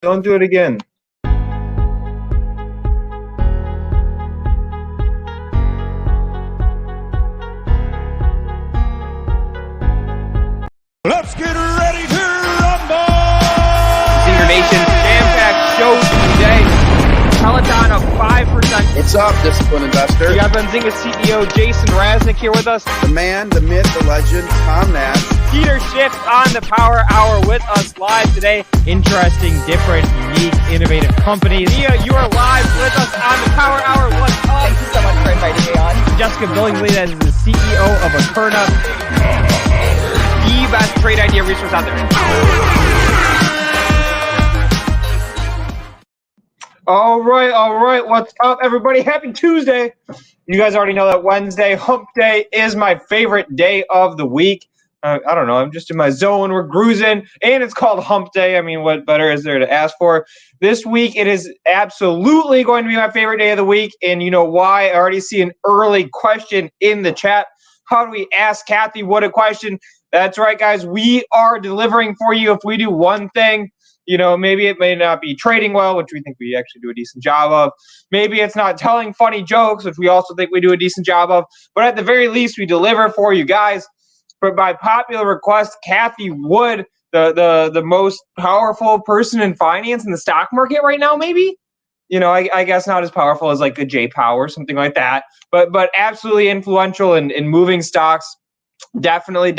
Don't do it again. Let's get ready to rumble! ZINGERNATION jam-packed show today. Peloton up 5%. What's up, disciplined investor? We got Benzinga CEO Jason Raznick here with us. The man, the myth, the legend, Tom Nash. Peter Schiff on the Power Hour with us live today. Interesting, different, unique, innovative companies. Mia, you are live with us on the Power Hour. What's up? Thank you so much for inviting me on. Jessica Billingsley, that is the CEO of Abercrombie. The best trade idea resource out there. All right. What's up, everybody? Happy Tuesday. You guys already know that Wednesday, hump day, is my favorite day of the week. I don't know. I'm just in my zone. We're cruising, and it's called hump day. I mean, what better is there to ask for? This week, it is absolutely going to be my favorite day of the week, and you know why? I already see an early question in the chat. How do we ask Kathy Wood a question? That's right, guys. We are delivering for you if we do one thing. You know, maybe it may not be trading well, which we think we actually do a decent job of. Maybe it's not telling funny jokes, which we also think we do a decent job of. But at the very least, we deliver for you guys. But by popular request, Kathy Wood, the most powerful person in finance in the stock market right now, maybe? You know, I guess not as powerful as like a J Power or something like that. But absolutely influential in moving stocks. Definitely.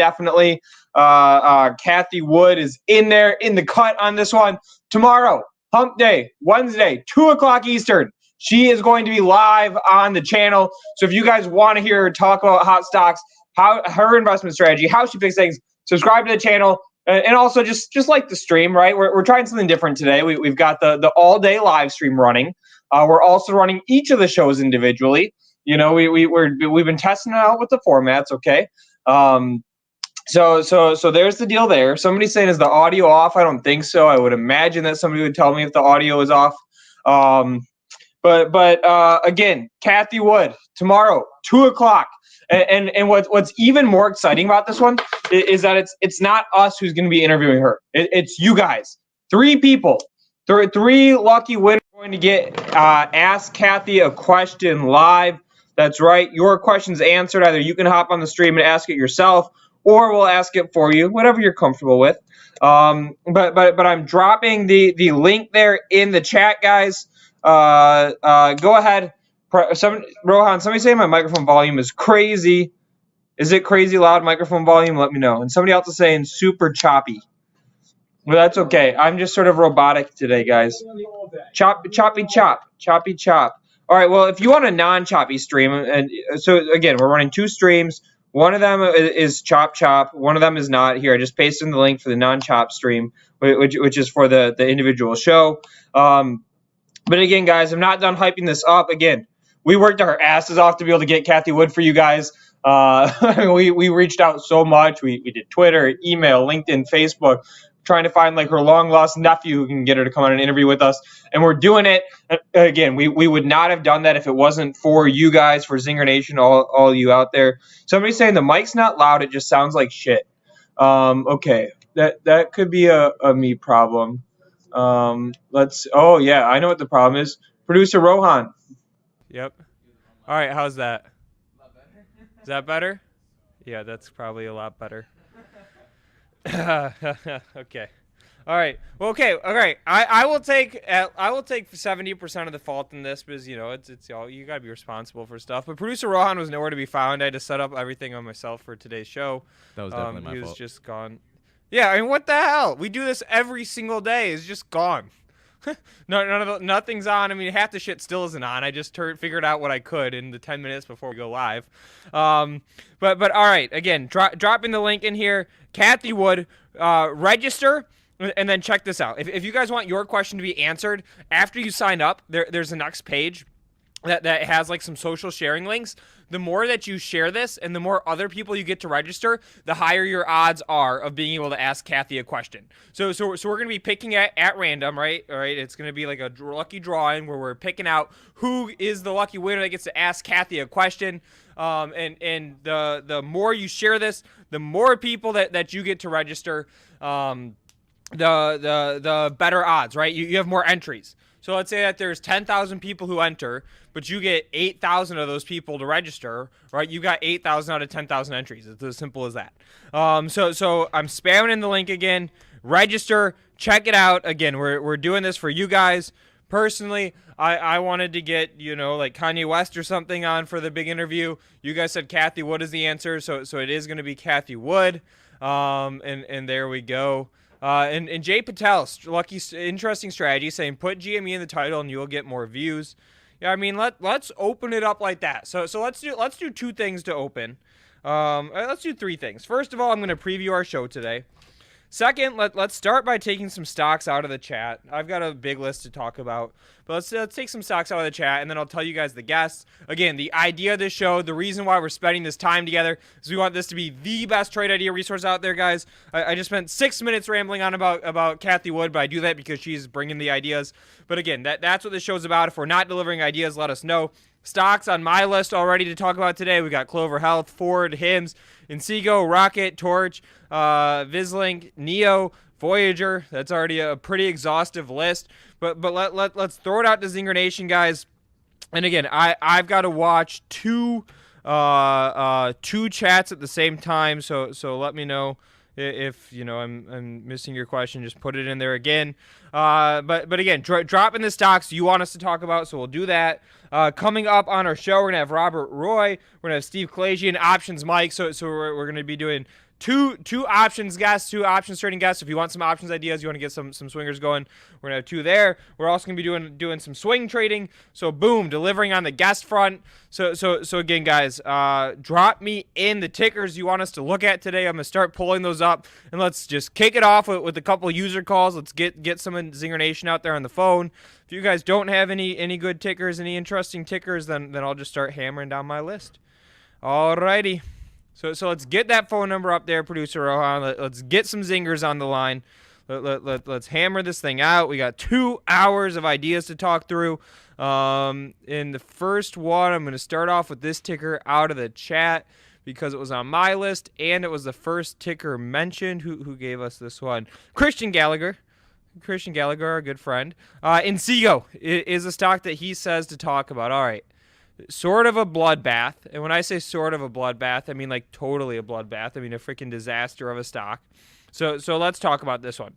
Kathy Wood is in there in the cut on this one. Tomorrow, hump day, Wednesday, 2 o'clock Eastern. She is going to be live on the channel. So if you guys want to hear her talk about hot stocks, how her investment strategy, how she picks things, subscribe to the channel. And also just like the stream, right? We're trying something different today. We've got the all-day live stream running. We're also running each of the shows individually. You know, we've been testing it out with the formats, okay? So there's the deal there. Somebody's saying, is the audio off? I don't think so. I would imagine that somebody would tell me if the audio is off. But again, Kathy Wood tomorrow, 2 o'clock. And what's even more exciting about this one is that it's not us who's going to be interviewing her. It's you guys. 3 people. 3 lucky winners are going to get Ask Kathy a Question live. That's right. Your question's answered. Either you can hop on the stream and ask it yourself, or we'll ask it for you, whatever you're comfortable with. But I'm dropping the link there in the chat, guys. Go ahead. Rohan, somebody say my microphone volume is crazy. Is it crazy loud microphone volume? Let me know. And somebody else is saying super choppy. Well, that's okay. I'm just sort of robotic today, guys. Choppy chop. All right, well, if you want a non-choppy stream, and so, again, we're running 2 streams. One of them is chop. One of them is not. Here, I just pasted in the link for the non-chop stream, which is for the individual show. But again, guys, I'm not done hyping this up. Again, we worked our asses off to be able to get Kathy Wood for you guys. We reached out so much. We did Twitter, email, LinkedIn, Facebook, trying to find like her long-lost nephew who can get her to come on an interview with us. And we're doing it. Again, we would not have done that if it wasn't for you guys, for Zinger Nation, all you out there. Somebody's saying the mic's not loud. It just sounds like shit. Okay. That could be a me problem. Oh, yeah, I know what the problem is. Producer Rohan. Yep. All right, how's that? Is that better? Yeah, that's probably a lot better. Okay. All right. Well, okay. All right. I will take 70% of the fault in this because, you know, it's all, you got to be responsible for stuff. But producer Rohan was nowhere to be found. I had to set up everything on myself for today's show. That was definitely my fault. He was just gone. Yeah, I mean, what the hell? We do this every single day. It's just gone. Nothing's on. I mean, half the shit still isn't on. I just figured out what I could in the 10 minutes before we go live. But all right, again, dropping the link in here. Kathy Wood, register, and then check this out. If you guys want your question to be answered after you sign up, there's the next page that has like some social sharing links. The more that you share this and the more other people you get to register, the higher your odds are of being able to ask Kathy a question. So we're going to be picking at random, right? All right. It's going to be like a lucky drawing where we're picking out who is the lucky winner that gets to ask Kathy a question. And the more you share this, the more people that you get to register. the better odds, right? You have more entries. So let's say that there's 10,000 people who enter, but you get 8,000 of those people to register, right? You got 8,000 out of 10,000 entries. It's as simple as that. So I'm spamming in the link again. Register, check it out. Again, we're doing this for you guys. Personally, I wanted to get, like Kanye West or something on for the big interview. You guys said Kathy Wood is the answer, so it is going to be Kathy Wood. And there we go. And Jay Patel, interesting strategy, saying put GME in the title and you'll get more views. Yeah, I mean let's open it up like that. So let's do 2 things to open. Let's do 3 things. First of all, I'm going to preview our show today. Second, let's start by taking some stocks out of the chat. I've got a big list to talk about, but let's take some stocks out of the chat, and then I'll tell you guys the guests. Again, the idea of this show, the reason why we're spending this time together, is we want this to be the best trade idea resource out there, guys. I just spent 6 minutes rambling on about Kathy Wood, but I do that because she's bringing the ideas. But again, that's what this show's about. If we're not delivering ideas, let us know. Stocks on my list already to talk about today. We got Clover Health, Ford, Hims, Inseego, Rocket, Torch, Vislink, Neo, Voyager. That's already a pretty exhaustive list. But let's throw it out to Zinger Nation, guys. And again, I've got to watch two chats at the same time. So let me know if I'm missing your question. Just put it in there again. But again, drop in the stocks you want us to talk about, so we'll do that. Coming up on our show, we're gonna have Robert Roy, we're gonna have Steve Kalayjian, Options Mike. So we're gonna be doing two options guests, 2 options trading guests. If you want some options ideas, you want to get some swingers going, we're gonna have 2 there. We're also gonna be doing some swing trading. So boom, delivering on the guest front. So again, guys, drop me in the tickers you want us to look at today. I'm gonna start pulling those up, and let's just kick it off with a couple user calls. Let's get some Zinger Nation out there on the phone. If you guys don't have any good tickers, any interesting tickers, then I'll just start hammering down my list. Alrighty. So let's get that phone number up there, Producer Rohan. Let's get some zingers on the line. Let's hammer this thing out. We got 2 hours of ideas to talk through. In the first one, I'm going to start off with this ticker out of the chat because it was on my list, and it was the first ticker mentioned. Who gave us this one? Christian Gallagher, our good friend. Inseego is a stock that he says to talk about. All right. Sort of a bloodbath. And when I say sort of a bloodbath, I mean like totally a bloodbath. I mean a freaking disaster of a stock. So let's talk about this one.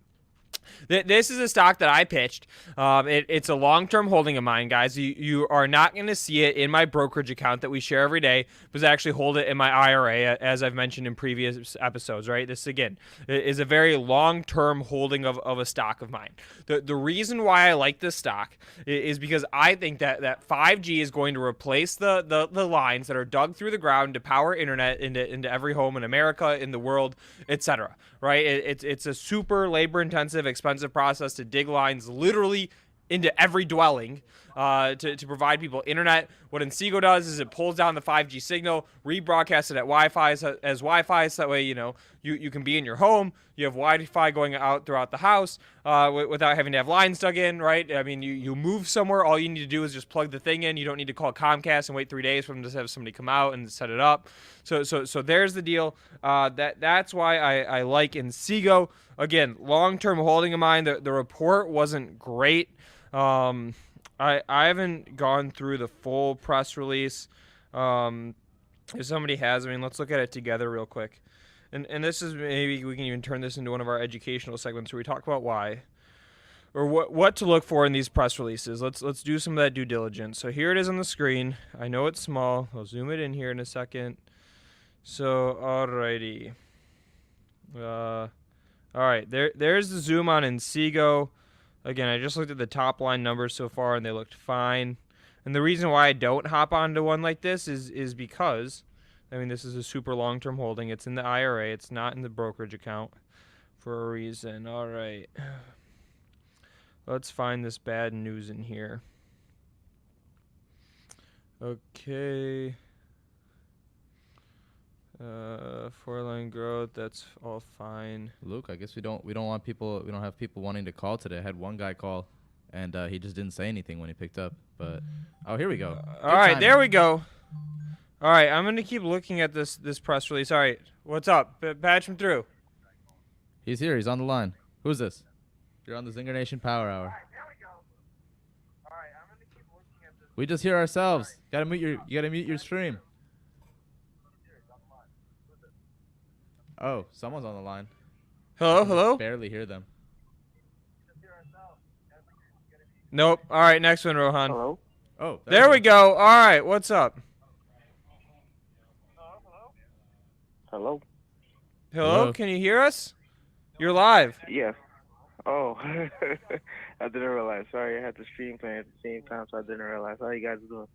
This is a stock that I pitched. It's a long-term holding of mine, guys. You are not going to see it in my brokerage account that we share every day, because I actually hold it in my IRA, as I've mentioned in previous episodes, right? This, again, is a very long-term holding of a stock of mine. The reason why I like this stock is because I think that 5G is going to replace the lines that are dug through the ground to power internet into every home in America, in the world, etc. Right? It's a super labor-intensive, expensive process to dig lines literally into every dwelling to provide people internet. What Inseego does is it pulls down the 5G signal, rebroadcasts it at Wi-Fi as Wi-Fi, so that way you can be in your home, you have Wi-Fi going out throughout the house without having to have lines dug in, right? I mean, you move somewhere, all you need to do is just plug the thing in. You don't need to call Comcast and wait 3 days for them to have somebody come out and set it up. So there's the deal. That's why I like Inseego. Again, long-term holding of mine. The report wasn't great. I haven't gone through the full press release. If somebody has, I mean, let's look at it together real quick. And this is, maybe we can even turn this into one of our educational segments where we talk about why, or what to look for in these press releases. Let's do some of that due diligence. So here it is on the screen. I know it's small. I'll zoom it in here in a second. So alrighty. All right, there's the zoom on Inseego. Again, I just looked at the top line numbers so far, and they looked fine. And the reason why I don't hop onto one like this is because, I mean, this is a super long-term holding. It's in the IRA. It's not in the brokerage account for a reason. All right. Let's find this bad news in here. Okay. 4-line growth, that's all fine. Luke, I guess we don't have people wanting to call today. I had one guy call, and he just didn't say anything when he picked up. But oh, here we go. All right, there we go. All right, I'm gonna keep looking at this press release. All right, what's up? Patch him through. He's here. He's on the line. Who's this? You're on the Zinger Nation Power Hour. We just hear ourselves. You gotta mute your stream. Oh, someone's on the line. Hello, I can hello? barely hear them. Nope. All right, next one, Rohan. Hello? Oh, There we go. All right, what's up? Hello? Hello, can you hear us? You're live. Yes. Oh, I didn't realize. Sorry, I had the stream playing at the same time, so I didn't realize. How you guys doing?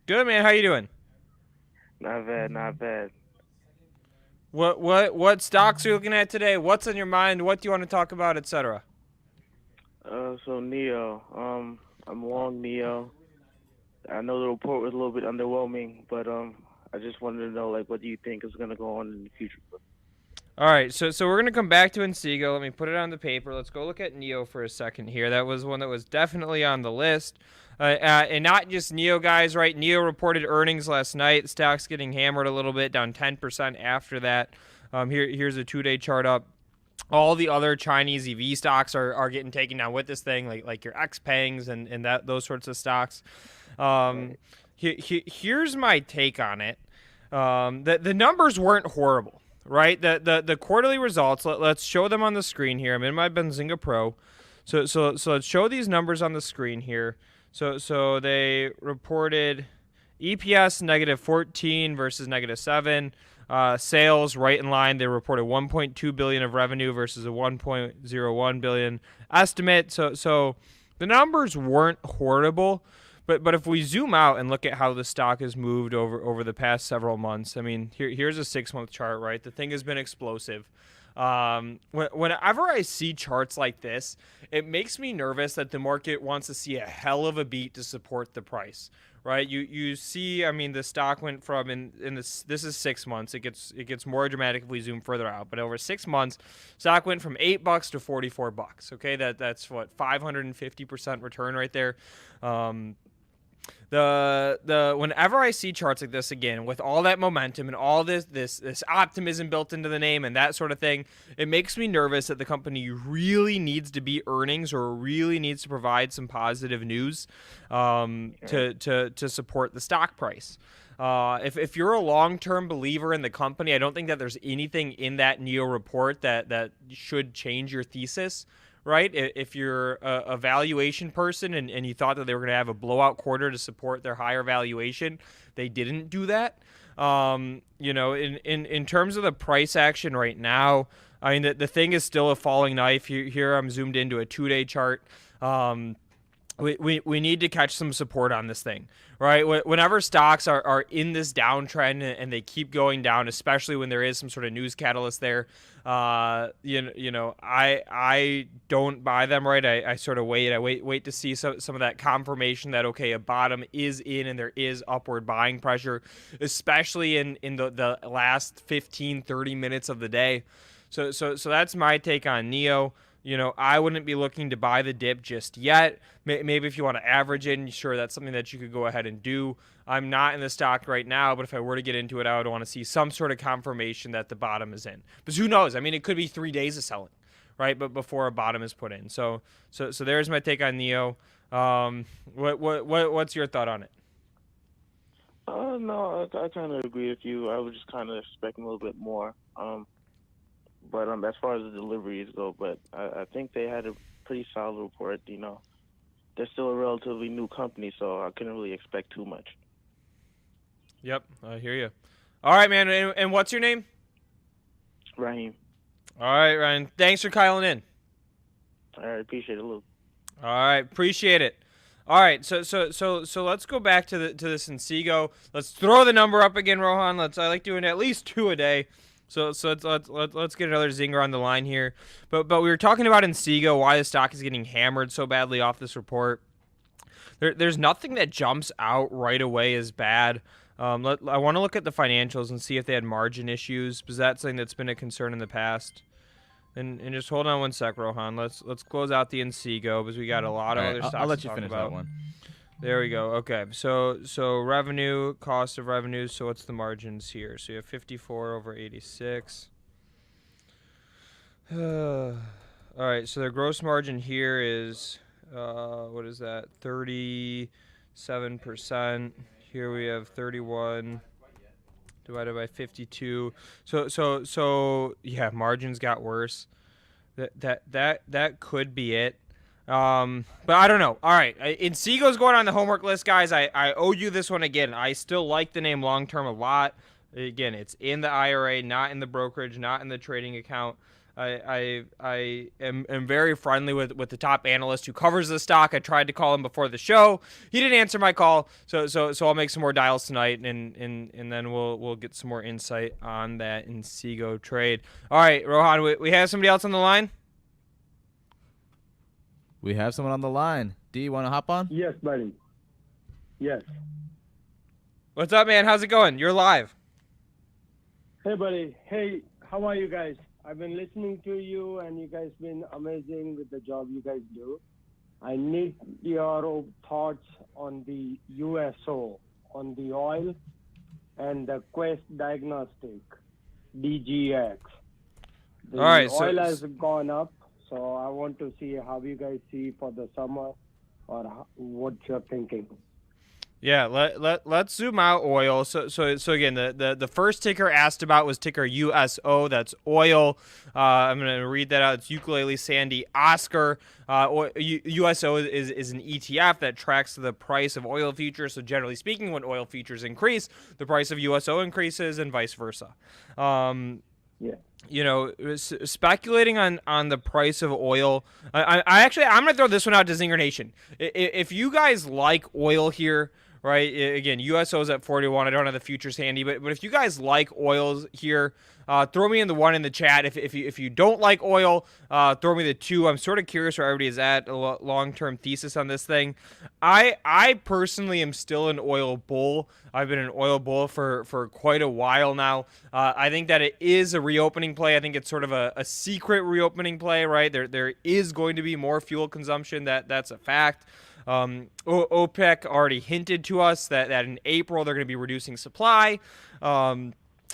Good, man. How you doing? Not bad, not bad. What stocks are you looking at today? What's on your mind? What do you want to talk about, etc.? So Neo, I'm long Neo. I know the report was a little bit underwhelming, but I just wanted to know, like, what do you think is going to go on in the future? All right, so we're gonna come back to Benzinga. Let me put it on the paper. Let's go look at Neo for a second here. That was one that was definitely on the list, and not just Neo, guys. Right? Neo reported earnings last night. The stock's getting hammered a little bit, down 10% after that. Here's a 2-day chart up. All the other Chinese EV stocks are getting taken down with this thing, like your Xpengs and those sorts of stocks. Here's my take on it. The numbers weren't horrible. Right, the quarterly results. Let's show them on the screen here. I'm in my Benzinga Pro, so let's show these numbers on the screen here. So they reported EPS -14 versus -7. Sales right in line. They reported 1.2 billion of revenue versus a 1.01 billion estimate. So the numbers weren't horrible. But if we zoom out and look at how the stock has moved over the past several months, I mean, here's a 6-month chart, right? The thing has been explosive. Whenever I see charts like this, it makes me nervous that the market wants to see a hell of a beat to support the price, right? You see, I mean, the stock went from this is 6 months. It gets more dramatic if we zoom further out. But over 6 months, stock went from $8 to $44. Okay, that's what 550% return right there. Whenever I see charts like this again, with all that momentum and all this optimism built into the name and that sort of thing, it makes me nervous that the company really needs to beat earnings or really needs to provide some positive news to support the stock price. If you're a long-term believer in the company, I don't think that there's anything in that Neo report that should change your thesis. Right? If you're a valuation person and you thought that they were going to have a blowout quarter to support their higher valuation, they didn't do that. In terms of the price action right now, I mean, the thing is still a falling knife. Here I'm zoomed into a 2-day chart. We need to catch some support on this thing, right? Whenever stocks are in this downtrend and they keep going down, especially when there is some sort of news catalyst there, I don't buy them, right? I sort of wait. I wait to see some of that confirmation that, okay, a bottom is in and there is upward buying pressure, especially in the last 15, 30 minutes of the day. So that's my take on Neo. I wouldn't be looking to buy the dip just yet. Maybe if you want to average in, sure, that's something that you could go ahead and do. I'm not in the stock right now, but if I were to get into it, I would want to see some sort of confirmation that the bottom is in. But who knows? I mean, it could be 3 days of selling, right? But before a bottom is put in. So there's my take on Neo. What's your thought on it? No, I kind of agree with you. I was just kind of expecting a little bit more. But as far as the deliveries go, but I think they had a pretty solid report. They're still a relatively new company, so I couldn't really expect too much. Yep, I hear you. All right, man. And what's your name? Raheem. All right, Ryan. Thanks for calling in. All right, appreciate it, Luke. All right, appreciate it. All right, so let's go back to this Benzinga. Let's throw the number up again, Rohan. I like doing at least 2 a day. So let's get another zinger on the line here. But we were talking about Benzinga, why the stock is getting hammered so badly off this report. There's nothing that jumps out right away as bad. I want to look at the financials and see if they had margin issues, because that's something that's been a concern in the past. And just hold on one sec, Rohan. Let's close out the Benzinga, because we got a lot of other stocks I'll let to you talk finish about. that one. There we go. Okay, so revenue, cost of revenues. So what's the margins here? So you have 54 over 86. All right, so their gross margin here is, what is that? 37%. Here we have 31 divided by 52. So yeah, margins got worse. That could be it. But I don't know. All right, Insego's going on the homework list, guys. I owe you this one again. I still like the name long term a lot. Again, it's in the IRA, not in the brokerage, not in the trading account. I am very friendly with the top analyst who covers the stock. I tried to call him before the show. He didn't answer my call, so I'll make some more dials tonight, and then we'll get some more insight on that Insego trade. All right, Rohan, we have somebody else on the line? We have someone on the line. D, you want to hop on? Yes, buddy. Yes. What's up, man? How's it going? You're live. Hey, buddy. Hey, how are you guys? I've been listening to you, and you guys been amazing with the job you guys do. I need your thoughts on the USO, on the oil, and the Quest Diagnostic, DGX. The All right, oil has gone up, so I want to see how you guys see for the summer, or what you're thinking. Yeah, let's zoom out oil. So again, the first ticker asked about was ticker USO. That's oil. I'm going to read that out. It's Ukulele Sandy Oscar. USO is an ETF that tracks the price of oil futures. So generally speaking, when oil futures increase, the price of USO increases and vice versa. Yeah. You know, speculating on the price of oil. I'm going to throw this one out to Zinger Nation. If you guys like oil here, right? Again, USO is at 41. I don't have the futures handy, but if you guys like oils here, throw me in the one in the chat. If you don't like oil, throw me the two. I'm sort of curious where everybody is at. A long-term thesis on this thing. I personally am still an oil bull. I've been an oil bull for quite a while now. I think that it is a reopening play. I think it's sort of a secret reopening play, right? There is going to be more fuel consumption. That's a fact. OPEC already hinted to us that in April they're going to be reducing supply.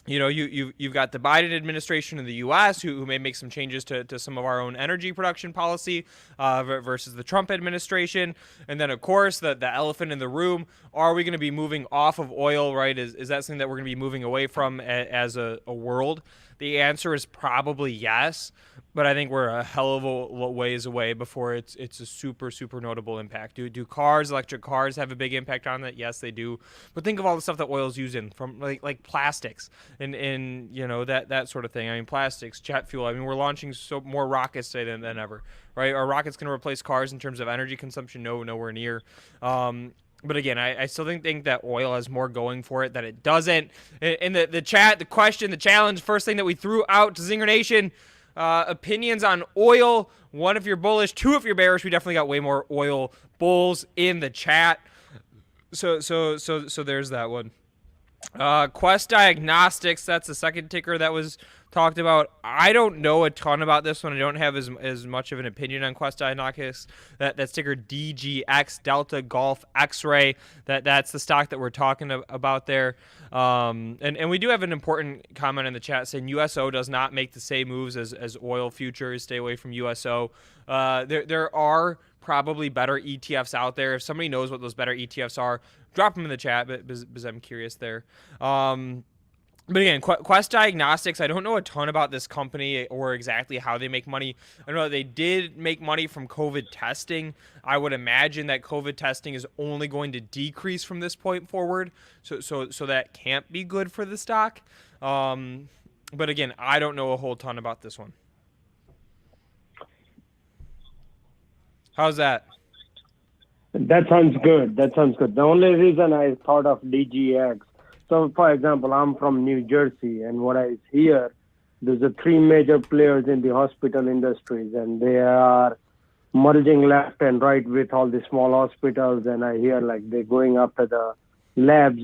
You know, you've got the Biden administration in the U.S. who may make some changes to some of our own energy production policy versus the Trump administration. And then, of course, the elephant in the room, are we going to be moving off of oil, right? Is that something that we're going to be moving away from as a world? The answer is probably yes, but I think we're a hell of a ways away before it's a super notable impact. Do electric cars have a big impact on that? Yes, they do. But think of all the stuff that oil's used in, from like plastics and you know that sort of thing. I mean, plastics, jet fuel. I mean, we're launching more rockets today than ever, right? Are rockets going to replace cars in terms of energy consumption? No, nowhere near. But again, I still think that oil has more going for it than it doesn't. In the chat, the question, the challenge, first thing that we threw out to Zinger Nation, opinions on oil. One, if you're bullish. Two, if you're bearish. We definitely got way more oil bulls in the chat. So there's that one. Quest Diagnostics, that's the second ticker that was talked about. I don't know a ton about this one. I don't have as much of an opinion on Quest Diagnostics. That's ticker DGX, Delta Golf X-Ray. That's the stock that we're talking about there. And we do have an important comment in the chat saying USO does not make the same moves as oil futures. Stay away from USO. There are probably better ETFs out there. If somebody knows what those better ETFs are, drop them in the chat, because I'm curious there. But again, Quest Diagnostics, I don't know a ton about this company or exactly how they make money. I know they did make money from COVID testing. I would imagine that COVID testing is only going to decrease from this point forward. So that can't be good for the stock. But again, I don't know a whole ton about this one. How's that? That sounds good. The only reason I thought of DGX, so for example, I'm from New Jersey, and what I hear, there's three major players in the hospital industries, and they are merging left and right with all the small hospitals, and I hear like they're going after the labs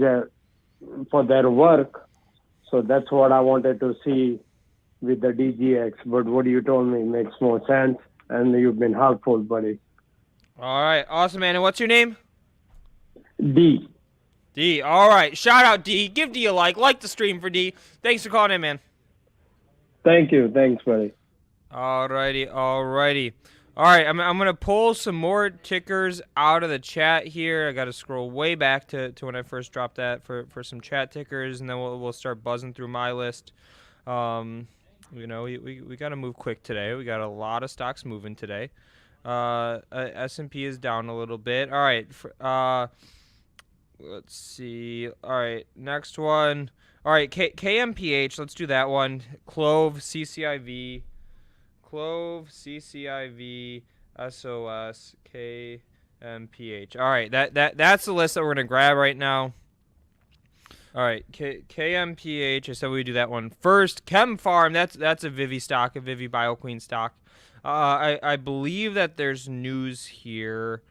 for their work. So that's what I wanted to see with the DGX. But what you told me makes more sense, and you've been helpful, buddy. All right, awesome, man. And what's your name? D. D. All right, shout out D. Give D a like the stream for D. Thanks for calling in, man. Thank you. Thanks, buddy. Alrighty. All right, I'm gonna pull some more tickers out of the chat here. I gotta scroll way back to when I first dropped that for some chat tickers, and then we'll start buzzing through my list. You know, we gotta move quick today. We got a lot of stocks moving today. S&P is down a little bit. All right, let's see. All right, next one. All right, KMPH. Let's do that one. Clove, CCIV, SOS, KMPH. All right, that's the list that we're gonna grab right now. All right, KMPH. I said we do that one first. ChemFarm. That's a Vivi stock, a Vivi BioQueen stock. I believe that there's news here.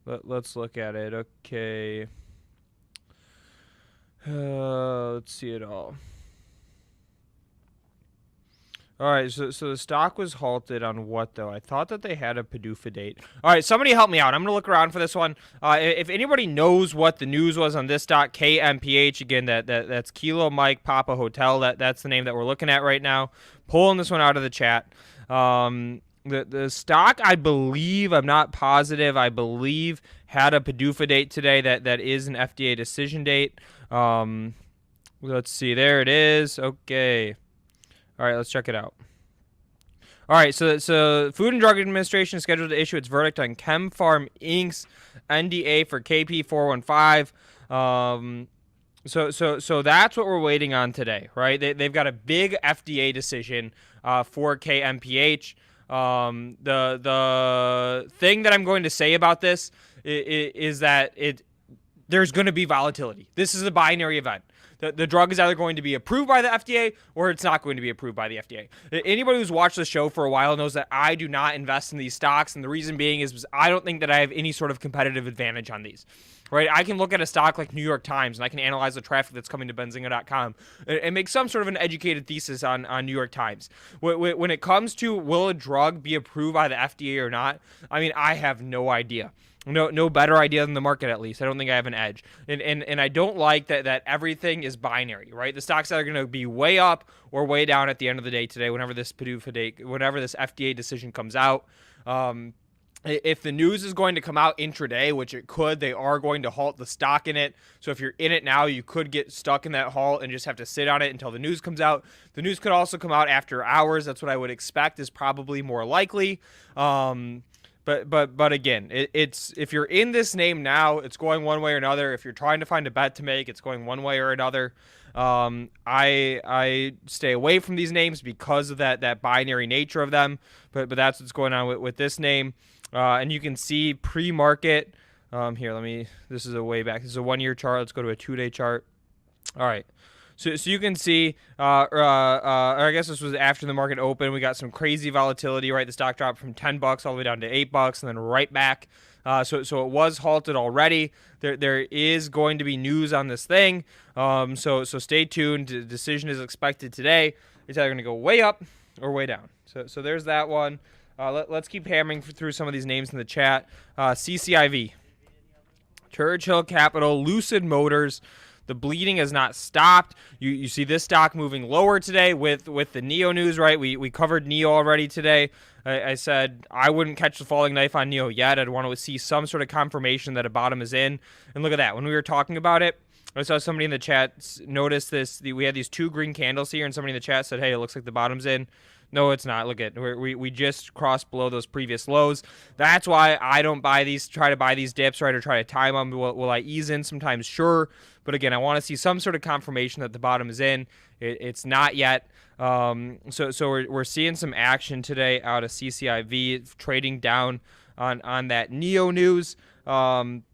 Let's look at it. Okay. Let's see it all. All right, so the stock was halted on what, though? I thought that they had a PDUFA date. All right, somebody help me out. I'm going to look around for this one. If anybody knows what the news was on this stock, KMPH, again, that's Kilo Mike Papa Hotel. That's the name that we're looking at right now. Pulling this one out of the chat. The stock, I believe, I'm not positive, I believe had a PDUFA date today that is an FDA decision date. Let's see. There it is. Okay. All right, let's check it out. All right, so Food and Drug Administration is scheduled to issue its verdict on ChemFarm Inc.'s NDA for KP415. So that's what we're waiting on today, right? They've got a big FDA decision for KMPH. The thing that I'm going to say about this is that there's going to be volatility. This is a binary event. The drug is either going to be approved by the FDA or it's not going to be approved by the FDA. Anybody who's watched the show for a while knows that I do not invest in these stocks, and the reason being is I don't think that I have any sort of competitive advantage on these. Right? I can look at a stock like New York Times, and I can analyze the traffic that's coming to Benzinga.com and make some sort of an educated thesis on New York Times. When it comes to will a drug be approved by the FDA or not, I mean, I have no idea. No better idea than the market, at least. I don't think I have an edge. And I don't like that everything is binary, right? The stocks are going to be way up or way down at the end of the day today, whenever this PDUFA date, whenever this FDA decision comes out. If the news is going to come out intraday, which it could, they are going to halt the stock in it. So if you're in it now, you could get stuck in that halt and just have to sit on it until the news comes out. The news could also come out after hours. That's what I would expect is probably more likely. But again, it's if you're in this name now, it's going one way or another. If you're trying to find a bet to make, it's going one way or another. I stay away from these names because of that binary nature of them. But that's what's going on with this name. And you can see pre-market. Here, this is a way back. This is a 1-year chart. Let's go to a 2-day chart. All right. So you can see, or I guess this was after the market opened. We got some crazy volatility, right? The stock dropped from $10 all the way down to $8, and then right back. So it was halted already. There is going to be news on this thing. So stay tuned. The decision is expected today. It's either going to go way up or way down. So there's that one. Let's keep hammering through some of these names in the chat. CCIV, Churchill Capital, Lucid Motors. The bleeding has not stopped. You see this stock moving lower today with the NEO news, right? We covered NEO already today. I said I wouldn't catch the falling knife on NEO yet. I'd want to see some sort of confirmation that a bottom is in. And look at that. When we were talking about it, I saw somebody in the chat notice this. We had these 2 green candles here, and somebody in the chat said, hey, it looks like the bottom's in. No, it's not. Look at we just crossed below those previous lows. That's why I don't buy these. Try to buy these dips, right, or try to time them. Will I ease in sometimes? Sure, but again, I want to see some sort of confirmation that the bottom is in. It's not yet. So we're seeing some action today out of CCIV trading down on that NEO news. And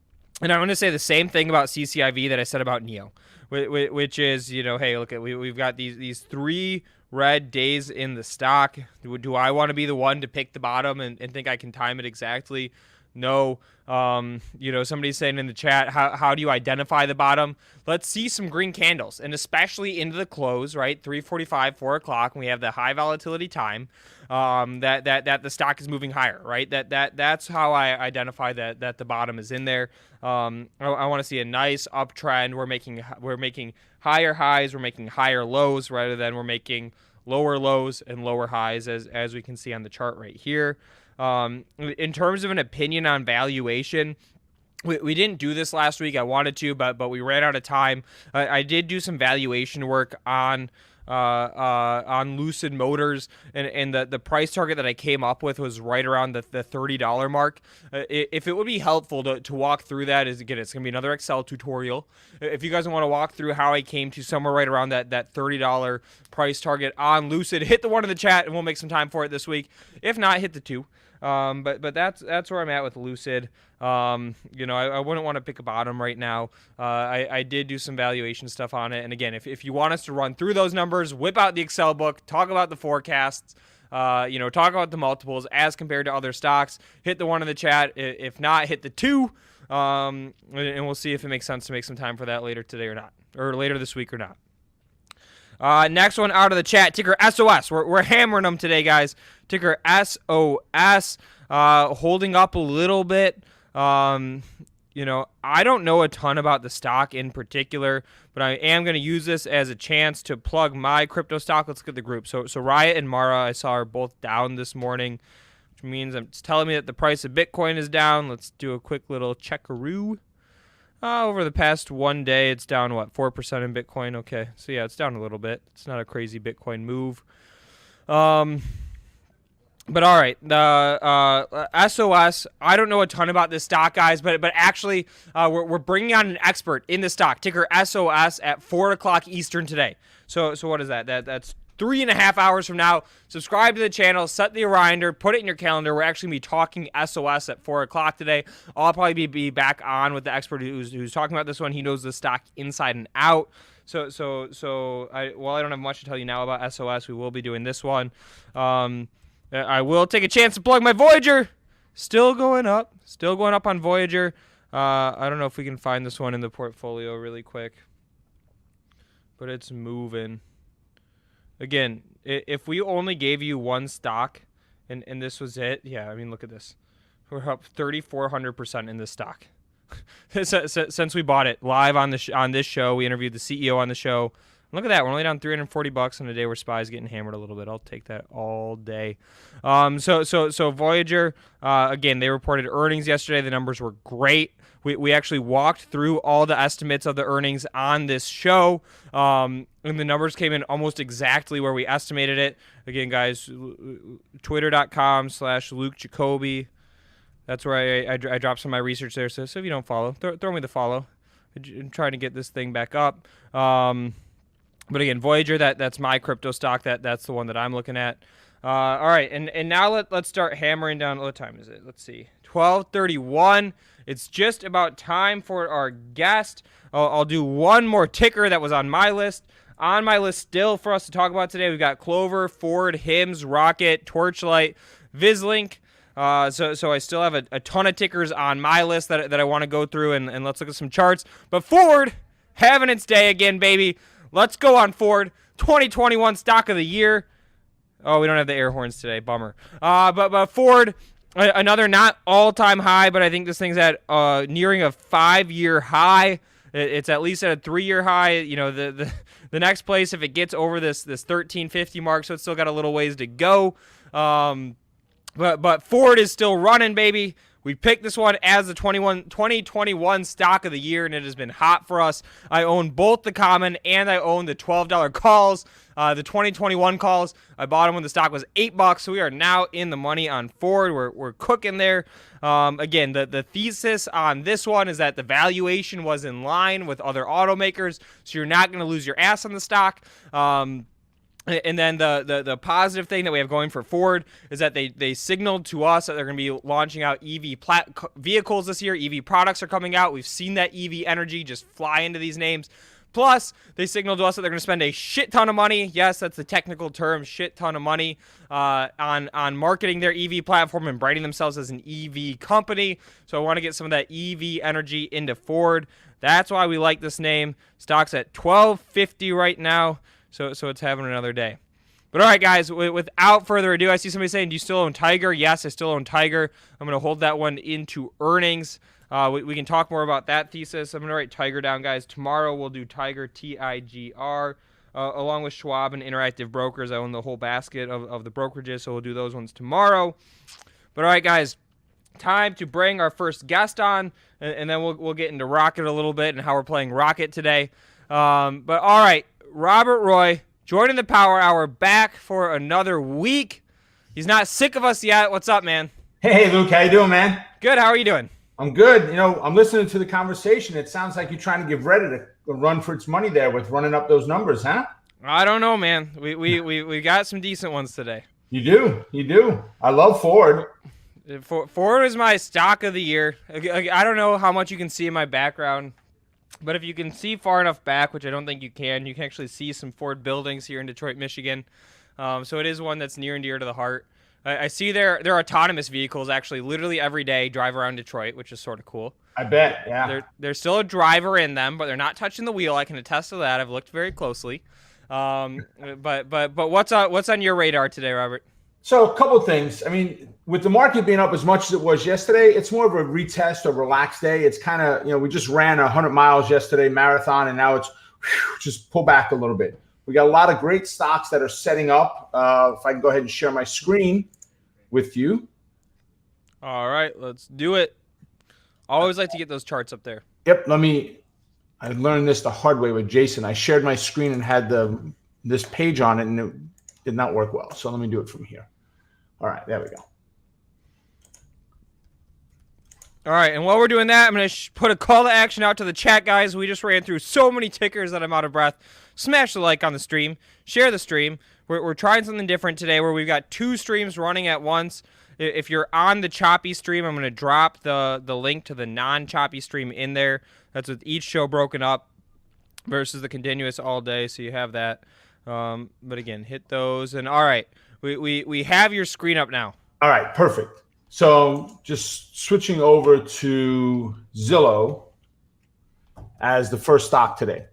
I'm going to say the same thing about CCIV that I said about NEO, which is, hey, look, we've got these 3 red days in the stock. Do I want to be the one to pick the bottom and think I can time it exactly? No. Somebody's saying in the chat, how do you identify the bottom? Let's see some green candles, and especially into the close, right? 3:45, 4 o'clock, and we have the high volatility time. That the stock is moving higher, right? That's how I identify that the bottom is in there. I want to see a nice uptrend. We're making higher highs, we're making higher lows, rather than we're making lower lows and lower highs, as we can see on the chart right here. In terms of an opinion on valuation, we didn't do this last week. I wanted to, but we ran out of time. I did do some valuation work on Lucid Motors, and the price target that I came up with was right around the $30 mark. If it would be helpful to walk through that, is again, it's gonna be another Excel tutorial. If you guys want to walk through how I came to somewhere right around that $30 price target on Lucid, hit the 1 in the chat and we'll make some time for it this week. If not, hit the 2. But that's where I'm at with Lucid. I wouldn't want to pick a bottom right now. I did do some valuation stuff on it. And again, if you want us to run through those numbers, whip out the Excel book, talk about the forecasts, talk about the multiples as compared to other stocks, hit the 1 in the chat. If not, hit the 2. And we'll see if it makes sense to make some time for that later today or not, or later this week or not. Next one out of the chat, ticker SOS. We're hammering them today, guys. Ticker SOS, holding up a little bit. I don't know a ton about the stock in particular, but I am going to use this as a chance to plug my crypto stock. Let's look at the group. So Riot and Mara, I saw are both down this morning, which means it's telling me that the price of Bitcoin is down. Let's do a quick little checkaroo. Over the past 1 day, it's down, 4% in Bitcoin? Okay, so yeah, it's down a little bit. It's not a crazy Bitcoin move. But all right, the SOS, I don't know a ton about this stock, guys, but actually, we're bringing on an expert in the stock, ticker SOS, at 4 o'clock Eastern today. So what is that? That's 3.5 hours from now. Subscribe to the channel, set the reminder, put it in your calendar. We're actually going to be talking SOS at 4 o'clock today. I'll probably be back on with the expert who's talking about this one. He knows the stock inside and out. So I don't have much to tell you now about SOS. We will be doing this one. I will take a chance to plug my Voyager. Still going up on Voyager. I don't know if we can find this one in the portfolio really quick, but it's moving. Again, if we only gave you one stock and this was it, yeah, I mean, look at this. We're up 3,400% in this stock. Since we bought it live on this show, we interviewed the CEO on the show. Look at that. We're only down $340 on a day where SPY's getting hammered a little bit. I'll take that all day. So Voyager, again, they reported earnings yesterday. The numbers were great. We actually walked through all the estimates of the earnings on this show, and the numbers came in almost exactly where we estimated it. Again, guys, twitter.com/Luke Jacobi. That's where I dropped some of my research there. So if you don't follow, throw me the follow. I'm trying to get this thing back up. But again, Voyager, that's my crypto stock. That's the one that I'm looking at. All right, and now let's start hammering down. What time is it? Let's see, 12:31. It's just about time for our guest. I'll do one more ticker that was on my list. On my list still for us to talk about today, we've got Clover, Ford, Hims, Rocket, Torchlight, Vislink. So I still have a ton of tickers on my list that I want to go through, and let's look at some charts. But Ford having its day again, baby. Let's go on Ford. 2021 stock of the year. Oh, we don't have the air horns today. Bummer. But Ford, another not all-time high, but I think this thing's at nearing a 5-year high. It's at least at a 3-year high. The next place, if it gets over this 1350 mark, so it's still got a little ways to go. But Ford is still running, baby. We picked this one as the 2021 stock of the year, and it has been hot for us. I own both the common and I own the $12 calls. The 2021 calls, I bought them when the stock was $8, so we are now in the money on Ford. We're cooking there. Again, the thesis on this one is that the valuation was in line with other automakers, so you're not going to lose your ass on the stock. And then the positive thing that we have going for Ford is that they signaled to us that they're going to be launching out EV vehicles this year. EV products are coming out. We've seen that EV energy just fly into these names. Plus, they signaled to us that they're going to spend a shit ton of money. Yes, that's the technical term, shit ton of money on marketing their EV platform and branding themselves as an EV company. So I want to get some of that EV energy into Ford. That's why we like this name. Stock's at $12.50 right now. So it's having another day. But all right, guys, without further ado, I see somebody saying, do you still own Tiger? Yes, I still own Tiger. I'm going to hold that one into earnings. We can talk more about that thesis. I'm going to write Tiger down, guys. Tomorrow we'll do Tiger, Tiger. along with Schwab and Interactive Brokers. I own the whole basket of the brokerages, so we'll do those ones tomorrow. But all right, guys, time to bring our first guest on, and then we'll get into Rocket a little bit and how we're playing Rocket today. But all right, Robert Roy joining the Power Hour, back for another week. He's not sick of us yet. What's up, man? Hey, Luke, how you doing, man? Good. How are you doing? I'm good. I'm listening to the conversation. It sounds like you're trying to give Reddit a run for its money there with running up those numbers, huh? I don't know, man. We got some decent ones today. You do. I love Ford. Ford is my stock of the year. I don't know how much you can see in my background, but if you can see far enough back, which I don't think you can actually see some Ford buildings here in Detroit, Michigan. So it is one that's near and dear to the heart. I see their autonomous vehicles actually literally every day drive around Detroit, which is sort of cool. I bet, yeah. There's still a driver in them, but they're not touching the wheel. I can attest to that. I've looked very closely. But what's on your radar today, Robert? So a couple things. I mean, with the market being up as much as it was yesterday, it's more of a retest or relaxed day. It's kind of, we just ran 100 miles yesterday, marathon, and now it's just pull back a little bit. We got a lot of great stocks that are setting up. If I can go ahead and share my screen with you. All right, let's do it. Always like to get those charts up there. Yep, I learned this the hard way with Jason. I shared my screen and had this page on it, and it did not work well. So let me do it from here. All right, there we go. All right, and while we're doing that, I'm going to put a call to action out to the chat, guys. We just ran through so many tickers that I'm out of breath. Smash the like on the stream. Share the stream. We're trying something different today where we've got 2 streams running at once. If you're on the choppy stream, I'm going to drop the link to the non-choppy stream in there. That's with each show broken up versus the continuous all day, so you have that. But again, hit those. And all right, we have your screen up now. All right, perfect. So just switching over to Zillow as the first stock today.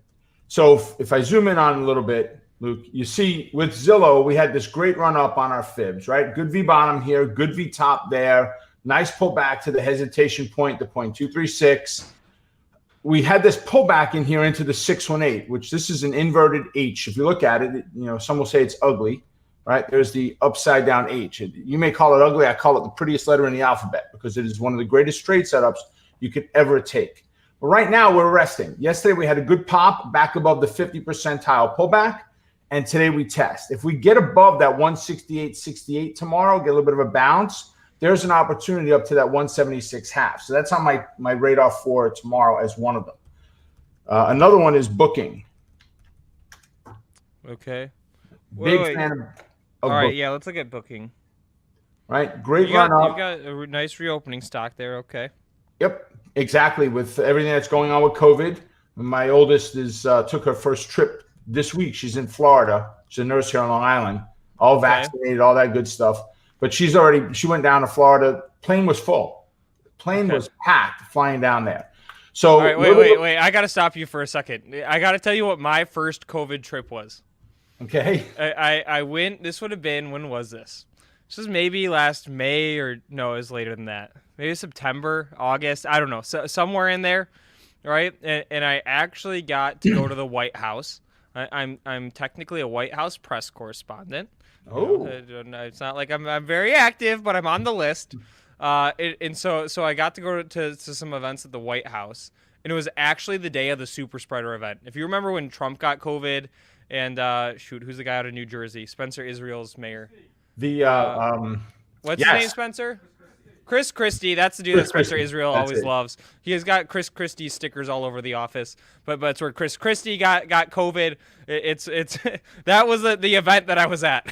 So if I zoom in on a little bit, Luke, you see with Zillow, we had this great run up on our fibs, right? Good V bottom here, good V top there. Nice pullback to the hesitation point, the 0.236. We had this pullback in here into the 618, which this is an inverted H. If you look at it, some will say it's ugly, right? There's the upside down H. You may call it ugly. I call it the prettiest letter in the alphabet because it is one of the greatest trade setups you could ever take. But right now we're resting. Yesterday we had a good pop back above the 50 percentile pullback. And today we test. If we get above that 168.68 tomorrow, get a little bit of a bounce, there's an opportunity up to that 176.5. So that's on my radar for tomorrow as one of them. Another one is Booking. Okay. Big fan of all right, Booking. yeah, let's look at Booking. Right, great run up. You got a nice reopening stock there, okay. Yep, exactly. With everything that's going on with COVID, my oldest took her first trip this week. She's in Florida. She's a nurse here on Long Island, all vaccinated, all that good stuff. But she went down to Florida. Plane was full. Plane was packed flying down there. So all right, wait. I got to stop you for a second. I got to tell you what my first COVID trip was. Okay. I went, this would have been, when was this? This was maybe last May or no, it was later than that. Maybe September, August, I don't know, somewhere in there, right? And I actually got to go to the White House. I'm technically a White House press correspondent. Oh, it's not like I'm very active, but I'm on the list. And so I got to go to some events at the White House, and it was actually the day of the super spreader event. If you remember when Trump got COVID, and who's the guy out of New Jersey? Spencer Israel's mayor. What's his name? Spencer. Chris Christie, that's the dude that Spencer Israel always loves. He has got Chris Christie stickers all over the office, but it's where Chris Christie got COVID. It's that was the event that I was at,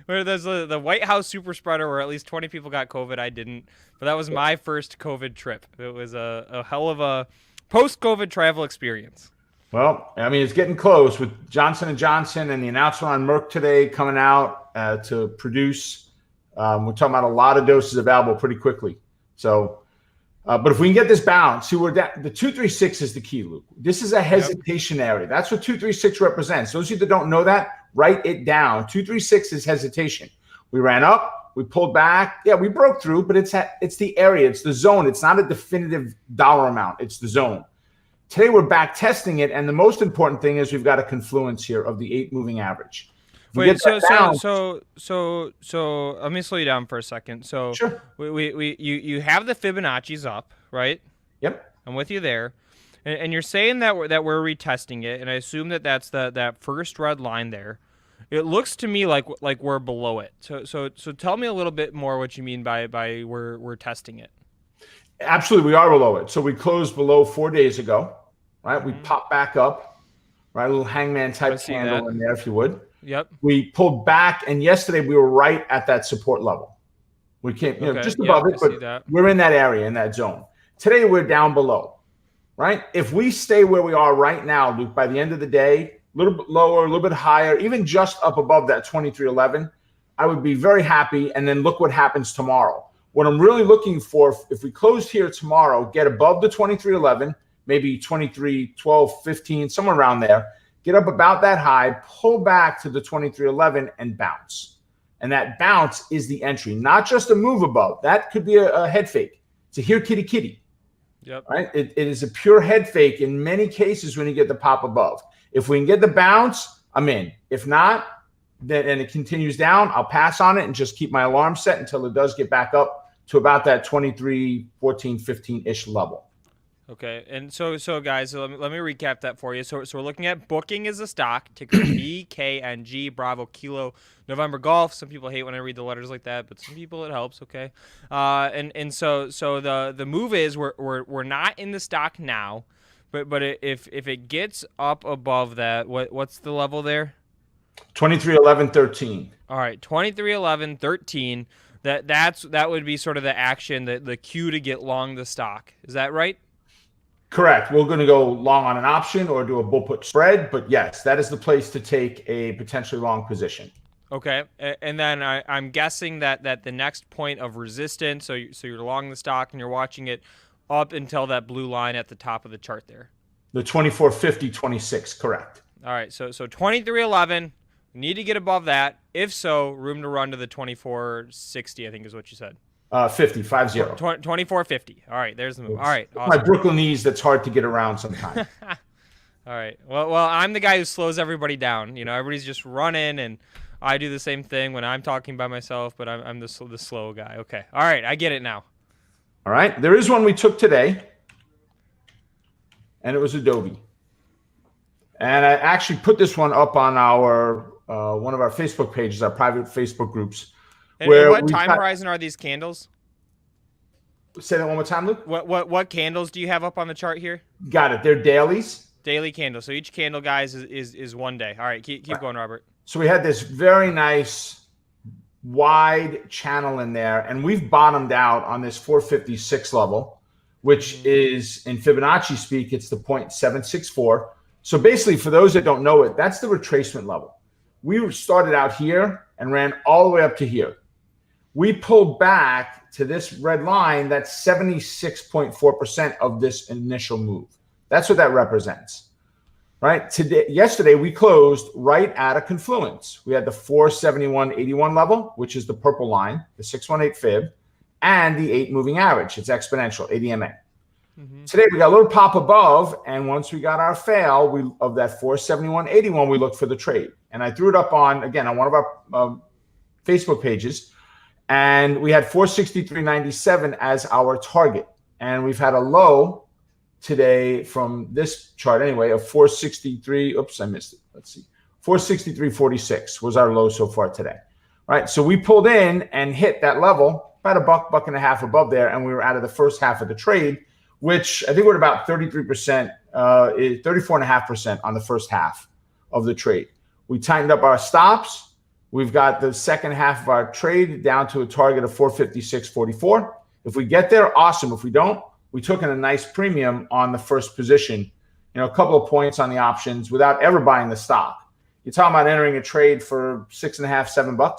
where there's the White House super spreader where at least 20 people got COVID. I didn't, but that was my first COVID trip. It was a hell of a post-COVID travel experience. Well, I mean, it's getting close with Johnson & Johnson and the announcement on Merck today coming out to produce. We're talking about a lot of doses available pretty quickly. So, but if we can get this balance, see where the 236 is the key, Luke. This is a hesitation area. That's what 236 represents. Those of you that don't know that, write it down. 236 is hesitation. We ran up, we pulled back. Yeah, we broke through, but it's the area, it's the zone. It's not a definitive dollar amount. It's the zone. Today we're back testing it, and the most important thing is we've got a confluence here of the 8 moving average. Wait, so let me slow you down for a second. So sure. you have the Fibonacci's up, right? Yep. I'm with you there. And you're saying that we're retesting it, and I assume that that's that first red line there. It looks to me like we're below it. So tell me a little bit more what you mean by we're testing it. Absolutely, we are below it. So we closed below 4 days ago, right? We popped back up, right? A little hangman type candle in there, if you would. Yep. We pulled back, and yesterday we were right at that support level. We came, just above it, but we're in that area, in that zone. Today we're down below, right? If we stay where we are right now, Luke, by the end of the day, a little bit lower, a little bit higher, even just up above that 2311, I would be very happy. And then look what happens tomorrow. What I'm really looking for, if we closed here tomorrow, get above the 2311, maybe 2312, 15, somewhere around there, get up about that high, pull back to the 2311 and bounce. And that bounce is the entry, not just a move above. That could be a head fake. It's a here kitty kitty. Yep. Right? It is a pure head fake in many cases when you get the pop above. If we can get the bounce, I'm in. If not, then and it continues down, I'll pass on it and just keep my alarm set until it does get back up to about that 23, 14, 15-ish level. Okay, and so guys, let me recap that for you. So we're looking at booking as a stock, ticker BKNG, Bravo Kilo November Golf. Some people hate when I read the letters like that, but some people it helps. Okay, and so the move is we're not in the stock now, but if it gets up above that, what's the level there? 23.11.13. All right, 23.11.13. That would be sort of the action, the cue to get long the stock. Is that right? Correct. We're going to go long on an option or do a bull put spread, but yes, that is the place to take a potentially long position. Okay, and then I'm guessing that the next point of resistance, so you're long the stock and you're watching it up until that blue line at the top of the chart there. The 24.50.26, correct. All right, so 23.11, we need to get above that. If so, room to run to the 24.60, I think is what you said. 50. 24.50. All right, there's the move. All right, awesome. My Brooklynese that's hard to get around sometimes. All right. Well, I'm the guy who slows everybody down. Everybody's just running, and I do the same thing when I'm talking by myself, but I'm the slow guy. Okay. All right, I get it now. All right. There is one we took today, and it was Adobe. And I actually put this one up on our one of our Facebook pages, our private Facebook groups. And what time horizon are these candles? Say that one more time, Luke. What candles do you have up on the chart here? Got it. They're dailies. Daily candles. So each candle, guys, is one day. All right, keep going, Robert. So we had this very nice wide channel in there, and we've bottomed out on this 456 level, which is in Fibonacci speak, it's the 0.764. So basically, for those that don't know it, that's the retracement level. We started out here and ran all the way up to here. We pulled back to this red line. That's 76.4% of this initial move. That's what that represents, right? Yesterday, we closed right at a confluence. We had the 471.81 level, which is the purple line, the 618 fib, and the 8 moving average. It's exponential, ADMA. Today, we got a little pop above, and once we got our fail of that 471.81, we looked for the trade. And I threw it up on one of our Facebook pages, and we had 463.97 as our target. And we've had a low today from this chart anyway of 463. Oops, I missed it. Let's see. 463.46 was our low so far today. Right. So we pulled in and hit that level about a buck and a half above there, and we were out of the first half of the trade, which I think we're at about 33%, 34.5% on the first half of the trade. We tightened up our stops. We've got the second half of our trade down to a target of 456.44. If we get there, awesome. If we don't, we took in a nice premium on the first position, a couple of points on the options without ever buying the stock. You're talking about entering a trade for $6.5, $7,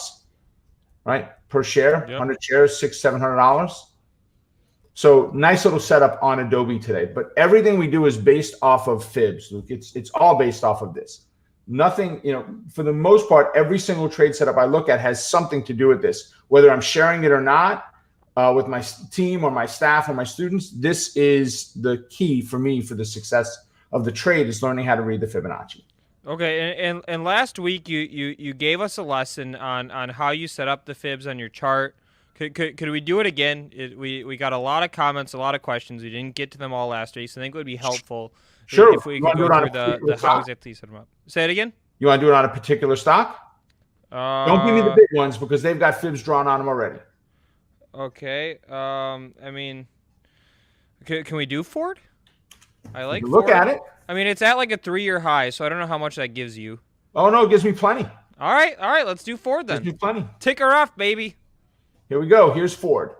right? Per share, 100 shares, $600-$700. So nice little setup on Adobe today. But everything we do is based off of fibs, Luke. It's all based off of this. Nothing, for the most part, every single trade setup I look at has something to do with this. Whether I'm sharing it or not, with my team or my staff or my students, this is the key for me for the success of the trade, is learning how to read the Fibonacci. Okay, and last week you gave us a lesson on how you set up the fibs on your chart. Could we do it again? We got a lot of comments, a lot of questions. We didn't get to them all last week, so I think it would be helpful if we could go through the how exactly you set them up. Say it again? You want to do it on a particular stock? Don't give me the big ones because they've got fibs drawn on them already. Okay. I mean, can we do Ford? I like Look Ford. at it. I mean, it's at like a 3-year high, so I don't know how much that gives you. Oh, no, it gives me plenty. All right, let's do Ford then. Gives me plenty. Ticker off, baby. Here we go. Here's Ford,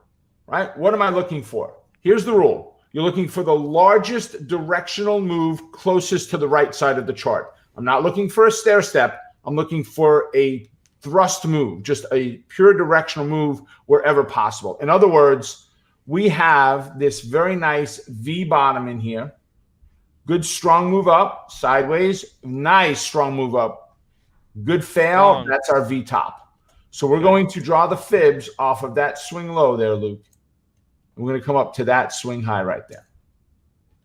right? What am I looking for? Here's the rule. You're looking for the largest directional move closest to the right side of the chart. I'm not looking for a stair step. I'm looking for a thrust move, just a pure directional move wherever possible. In other words, we have this very nice V bottom in here. Good strong move up, sideways, nice strong move up. Good fail, that's our V top. So we're going to draw the fibs off of that swing low there, Luke. We're going to come up to that swing high right there.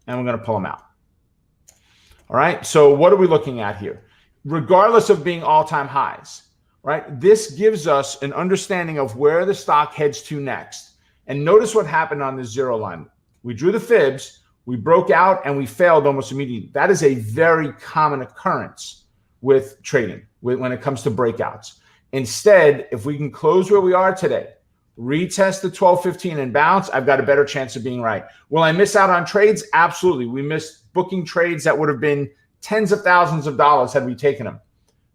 And we're going to pull them out. All right, so what are we looking at here? Regardless of being all-time highs, right? This gives us an understanding of where the stock heads to next. And notice what happened on the zero line. We drew the fibs, we broke out, and we failed almost immediately. That is a very common occurrence with trading when it comes to breakouts. Instead, if we can close where we are today, retest the 1215 and bounce, I've got a better chance of being right. Will I miss out on trades? Absolutely. We missed booking trades that would have been tens of thousands of dollars had we taken them.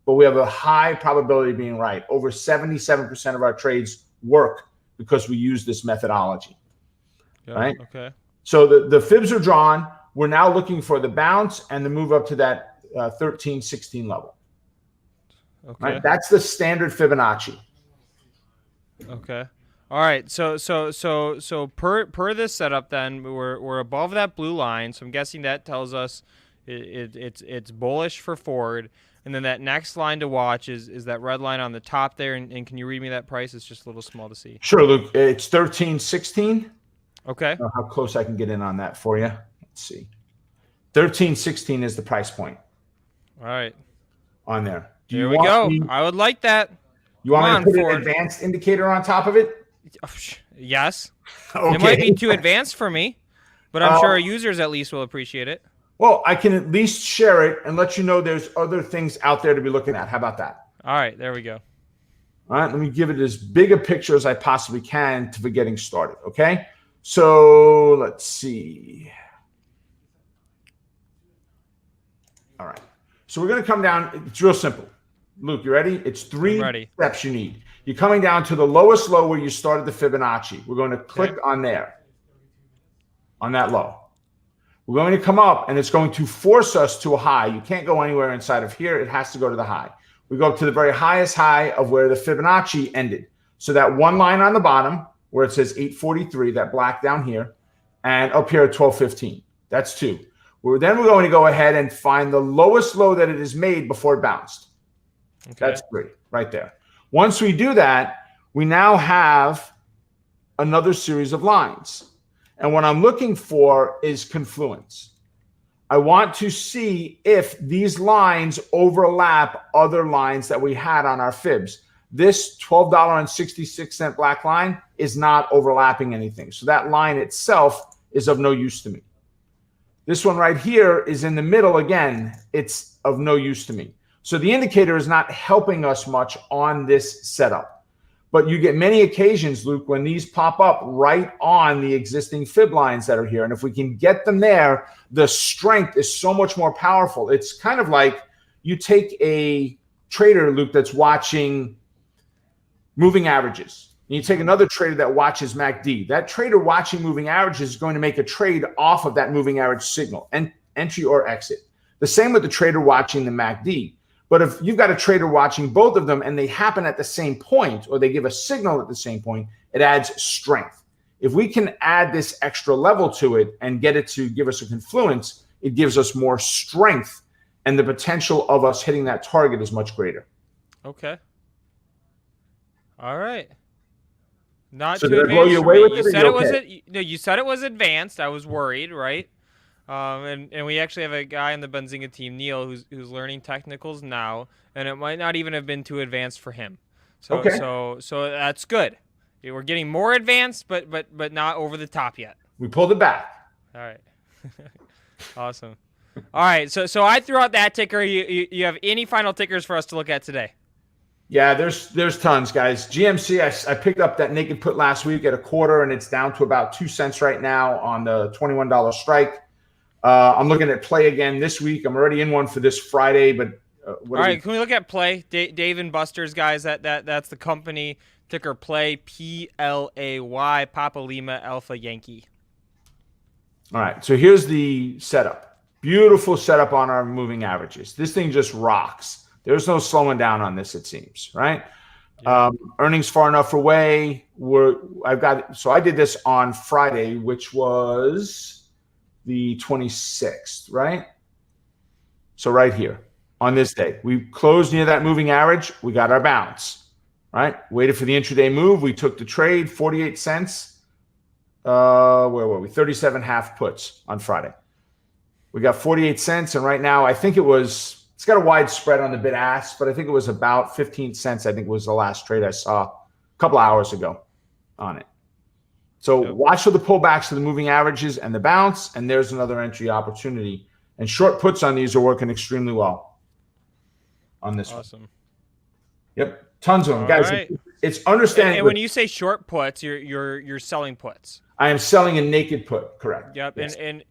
But we have a high probability of being right. Over 77% of our trades work because we use this methodology. Yeah, right? Okay. So the fibs are drawn. We're now looking for the bounce and the move up to that 13, 16 level. Okay. Right? That's the standard Fibonacci. Okay. All right. So per this setup, then we're above that blue line. So I'm guessing that tells us it's bullish for Ford. And then that next line to watch is that red line on the top there. And can you read me that price? It's just a little small to see. Sure, Luke. It's 13.16. Okay. I don't know how close I can get in on that for you. Let's see. 13.16 is the price point. All right. On there. Here we go. I would like that. You want me to put an advanced indicator on top of it? Yes. Okay. It might be too advanced for me, but I'm sure our users at least will appreciate it. Well, I can at least share it and let you know there's other things out there to be looking at. How about that? All right. There we go. All right. Let me give it as big a picture as I possibly can for getting started. Okay. So let's see. All right. So we're going to come down. It's real simple. Luke, you ready? It's three steps you need. You're coming down to the lowest low where you started the Fibonacci. We're going to click on there, on that low. We're going to come up, and it's going to force us to a high. You can't go anywhere inside of here. It has to go to the high. We go up to the very highest high of where the Fibonacci ended. So that one line on the bottom where it says 843, that black down here, and up here at 1215. That's two. Then we're going to go ahead and find the lowest low that it has made before it bounced. Okay. That's three right there. Once we do that, we now have another series of lines. And what I'm looking for is confluence. I want to see if these lines overlap other lines that we had on our fibs. This $12.66 black line is not overlapping anything. So that line itself is of no use to me. This one right here is in the middle. Again, it's of no use to me. So the indicator is not helping us much on this setup. But you get many occasions, Luke, when these pop up right on the existing fib lines that are here. And if we can get them there, the strength is so much more powerful. It's kind of like you take a trader, Luke, that's watching moving averages. And you take another trader that watches MACD. That trader watching moving averages is going to make a trade off of that moving average signal, and entry or exit. The same with the trader watching the MACD. But if you've got a trader watching both of them and they happen at the same point, or they give a signal at the same point, it adds strength. If we can add this extra level to it and get it to give us a confluence, it gives us more strength, and the potential of us hitting that target is much greater. Okay. All right. Not So too did I blow advanced you for away me. with You it, or said you it was okay? no, you said it was advanced. I was worried, right? And we actually have a guy on the Benzinga team, Neil, who's learning technicals now, and it might not even have been too advanced for him. So Okay. so that's good. Yeah, we're getting more advanced, but not over the top yet. We pulled it back. All right. Awesome. All right. So I threw out that ticker. You have any final tickers for us to look at today? Yeah, there's tons, guys. GMC, I picked up that naked put last week at a quarter, and it's down to about 2 cents right now on the $21 strike. I'm looking at play again this week. I'm already in one for this Friday, but all right, can we look at play? Dave and Buster's, guys. That's the company ticker play, PLAY, Papa Lima Alpha Yankee. All right, so here's the setup. Beautiful setup on our moving averages. This thing just rocks. There's no slowing down on this, it seems, right? Yeah. Earnings far enough away. So I did this on Friday, which was the 26th, right? So right here on this day, we closed near that moving average. We got our bounce, right? Waited for the intraday move. We took the trade, 48 cents. Where were we? 37 half puts on Friday. We got 48 cents. And right now, I think it's got a wide spread on the bid ask, but I think it was about 15 cents. I think was the last trade I saw a couple hours ago on it. So watch for the pullbacks to the moving averages and the bounce. And there's another entry opportunity. And short puts on these are working extremely well on this one. Awesome. Yep. Tons of them. Guys, right. It's understanding. And when you say short puts, you're selling puts. I am selling a naked put, correct. Yep, yes. and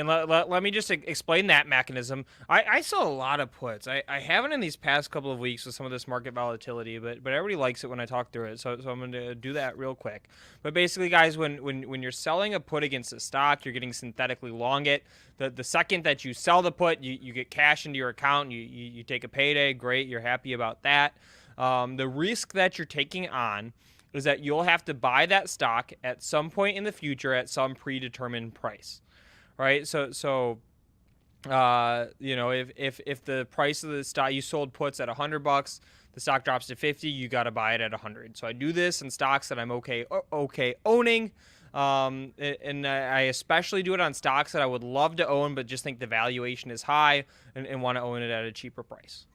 let me just explain that mechanism. I sell a lot of puts. I haven't in these past couple of weeks with some of this market volatility, but everybody likes it when I talk through it. So I'm going to do that real quick. But basically, guys, when you're selling a put against a stock, you're getting synthetically long it. The second that you sell the put, you get cash into your account, you take a payday, great, you're happy about that. The risk that you're taking on is that you'll have to buy that stock at some point in the future at some predetermined price, right? So you know, if the price of the stock, you sold puts at $100, the stock drops to 50, you got to buy it at 100. So I do this in stocks that I'm okay owning, and I especially do it on stocks that I would love to own, but just think the valuation is high and want to own it at a cheaper price.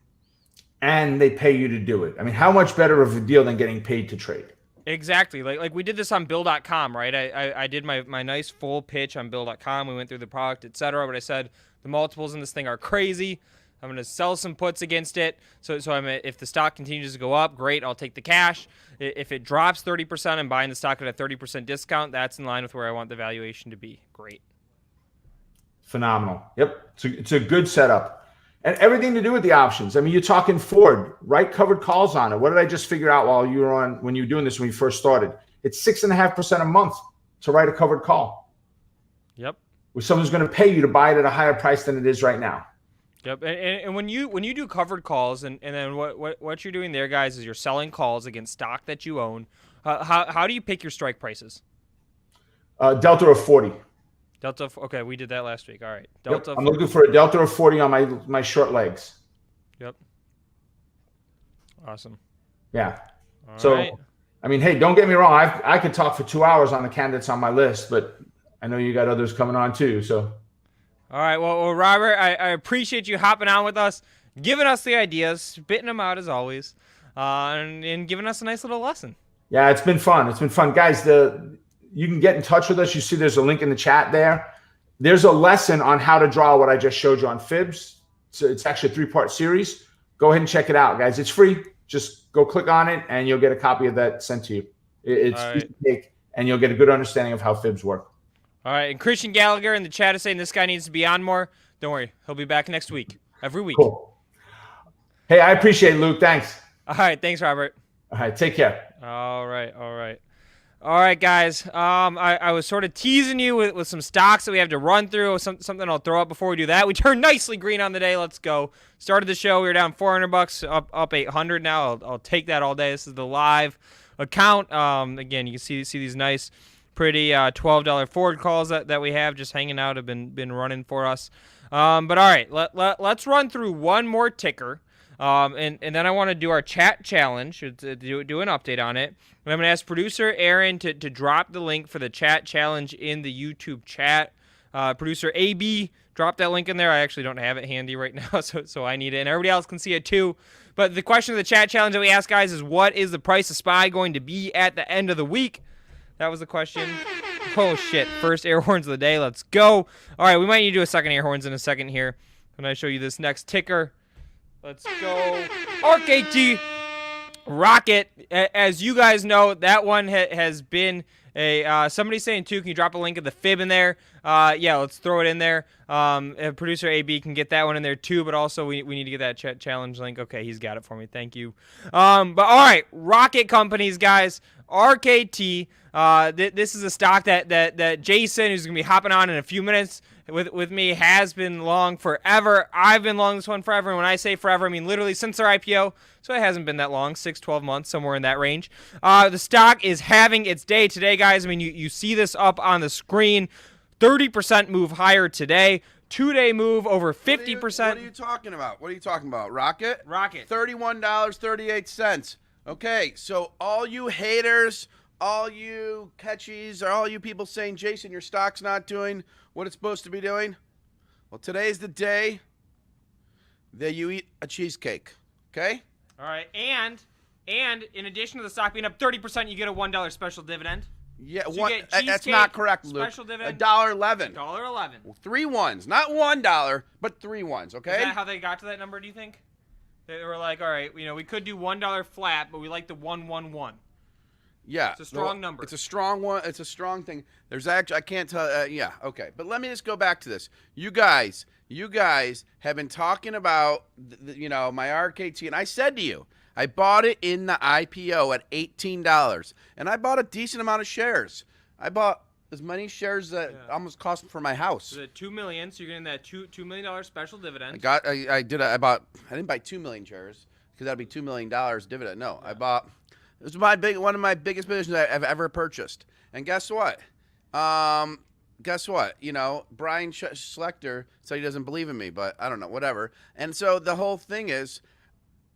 And they pay you to do it. I mean, how much better of a deal than getting paid to trade? Exactly. Like we did this on Bill.com, right? I did my nice full pitch on Bill.com. We went through the product, etc. But I said the multiples in this thing are crazy. I'm going to sell some puts against it. So if the stock continues to go up, great, I'll take the cash. If it drops 30%, I'm buying the stock at a 30% discount. That's in line with where I want the valuation to be. Great. Phenomenal. Yep. It's a good setup. And everything to do with the options. I mean, you're talking Ford, right? Covered calls on it. What did I just figure out when you were doing this when you first started? It's 6.5% a month to write a covered call. Yep. Where someone's going to pay you to buy it at a higher price than it is right now. Yep. And when you do covered calls, and then what you're doing there, guys, is you're selling calls against stock that you own. How do you pick your strike prices? Delta of 40. Delta. Okay, we did that last week. All right. Delta. Yep. I'm looking for a delta of 40 on my short legs. Yep. Awesome. Yeah. All right. I mean, hey, don't get me wrong. I could talk for 2 hours on the candidates on my list, but I know you got others coming on too. So. All right. Well, Robert, I appreciate you hopping on with us, giving us the ideas, spitting them out as always, and giving us a nice little lesson. Yeah, it's been fun. It's been fun, guys. You can get in touch with us. You see there's a link in the chat there. There's a lesson on how to draw what I just showed you on fibs. So it's actually a 3-part series. Go ahead and check it out, guys. It's free. Just go click on it, and you'll get a copy of that sent to you. It's right. And you'll get a good understanding of how fibs work. All right. And Christian Gallagher in the chat is saying this guy needs to be on more. Don't worry. He'll be back next week. Every week. Cool. Hey, I appreciate it, Luke. Thanks. All right. Thanks, Robert. All right. Take care. All right. All right, guys. I was sort of teasing you with some stocks that we have to run through. Something I'll throw up before we do that. We turned nicely green on the day. Let's go. Started the show. We were down $400, up 800 now. I'll take that all day. This is the live account. Again, you can see these nice, pretty $12 forward calls that we have just hanging out, have been running for us. But all right, let's run through one more ticker. And then I want to do our chat challenge, to do an update on it. And I'm going to ask producer Aaron to drop the link for the chat challenge in the YouTube chat. Producer AB, drop that link in there. I actually don't have it handy right now, so I need it. And everybody else can see it too. But the question of the chat challenge that we asked, guys, is what is the price of SPY going to be at the end of the week? That was the question. Oh, shit. First air horns of the day. Let's go. All right, we might need to do a second air horns in a second here when I show you this next ticker. Let's go. ARC-AT Rocket. As you guys know, that one has been a somebody's saying too, can you drop a link of the fib in there? Yeah, let's throw it in there. Producer AB can get that one in there too, but also we need to get that challenge link. Okay, he's got it for me. Thank you. But all right, rocket companies, guys. ARC-AT. This is a stock that Jason, who's gonna be hopping on in a few minutes with me, has been long forever. I've been long this one forever, and when I say forever, I mean literally since their IPO. So it hasn't been that long, 6-12 months, somewhere in that range. The stock is having its day today, guys. I mean, you see this up on the screen. 30% move higher today. 2-day move over 50%. What are you talking about? What are you talking about? Rocket? Rocket. $31.38. Okay, so all you haters, all you catchies, or all you people saying, Jason, your stock's not doing what it's supposed to be doing. Well, today's the day that you eat a cheesecake. Okay? All right, and in addition to the stock being up 30%, you get a $1 special dividend. Yeah, So you get that's not correct, Luke. special dividend, $1.11. $1.11. 3 ones, not $1, but 3 ones. Okay. Is that how they got to that number? Do you think they were like, all right, we could do $1 flat, but we like the 111. Yeah, It's a strong number. It's a strong one. It's a strong thing. There's actually, I can't tell. Yeah, okay. But let me just go back to this. You guys have been talking about, my ARC-AT, and I said to you, I bought it in the IPO at $18, and I bought a decent amount of shares. I bought as many shares that almost cost for my house. So $2 million, so you're getting that $2 million special dividend. I didn't buy 2 million shares because that'd be $2 million dividend. No, yeah. I bought. It was one of my biggest positions I've ever purchased. And guess what? Brian Schlechter said he doesn't believe in me, but I don't know, whatever. And so the whole thing is,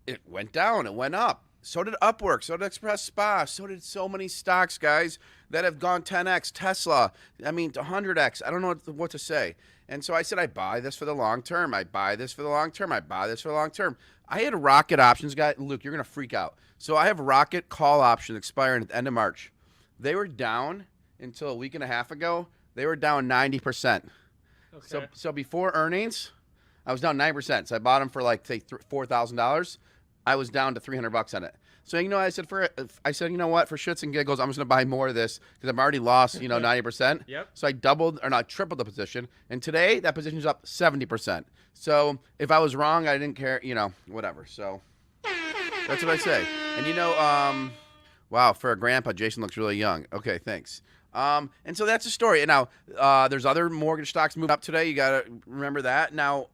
it went down, it went up. So did Upwork, so did Express Spa, so did so many stocks, guys, that have gone 10x. Tesla, 100x. I don't know what to say. And so I said, I buy this for the long term. I buy this for the long term. I buy this for the long term. I had rocket options, guys. Luke, you're going to freak out. So I have rocket call options expiring at the end of March. They were down until a week and a half ago. They were down 90%. Okay. So before earnings, I was down 9%. So I bought them for say $4,000. I was down to $300 on it. So I said you know what, for shits and giggles, I'm just gonna buy more of this because I've already lost 90%. Yep. So I tripled the position, and today that position's up 70%. So if I was wrong, I didn't care, whatever. So that's what I say. And wow, for a grandpa, Jason looks really young. Okay, thanks. And so that's the story. And now there's other mortgage stocks moving up today. You gotta remember that. Now,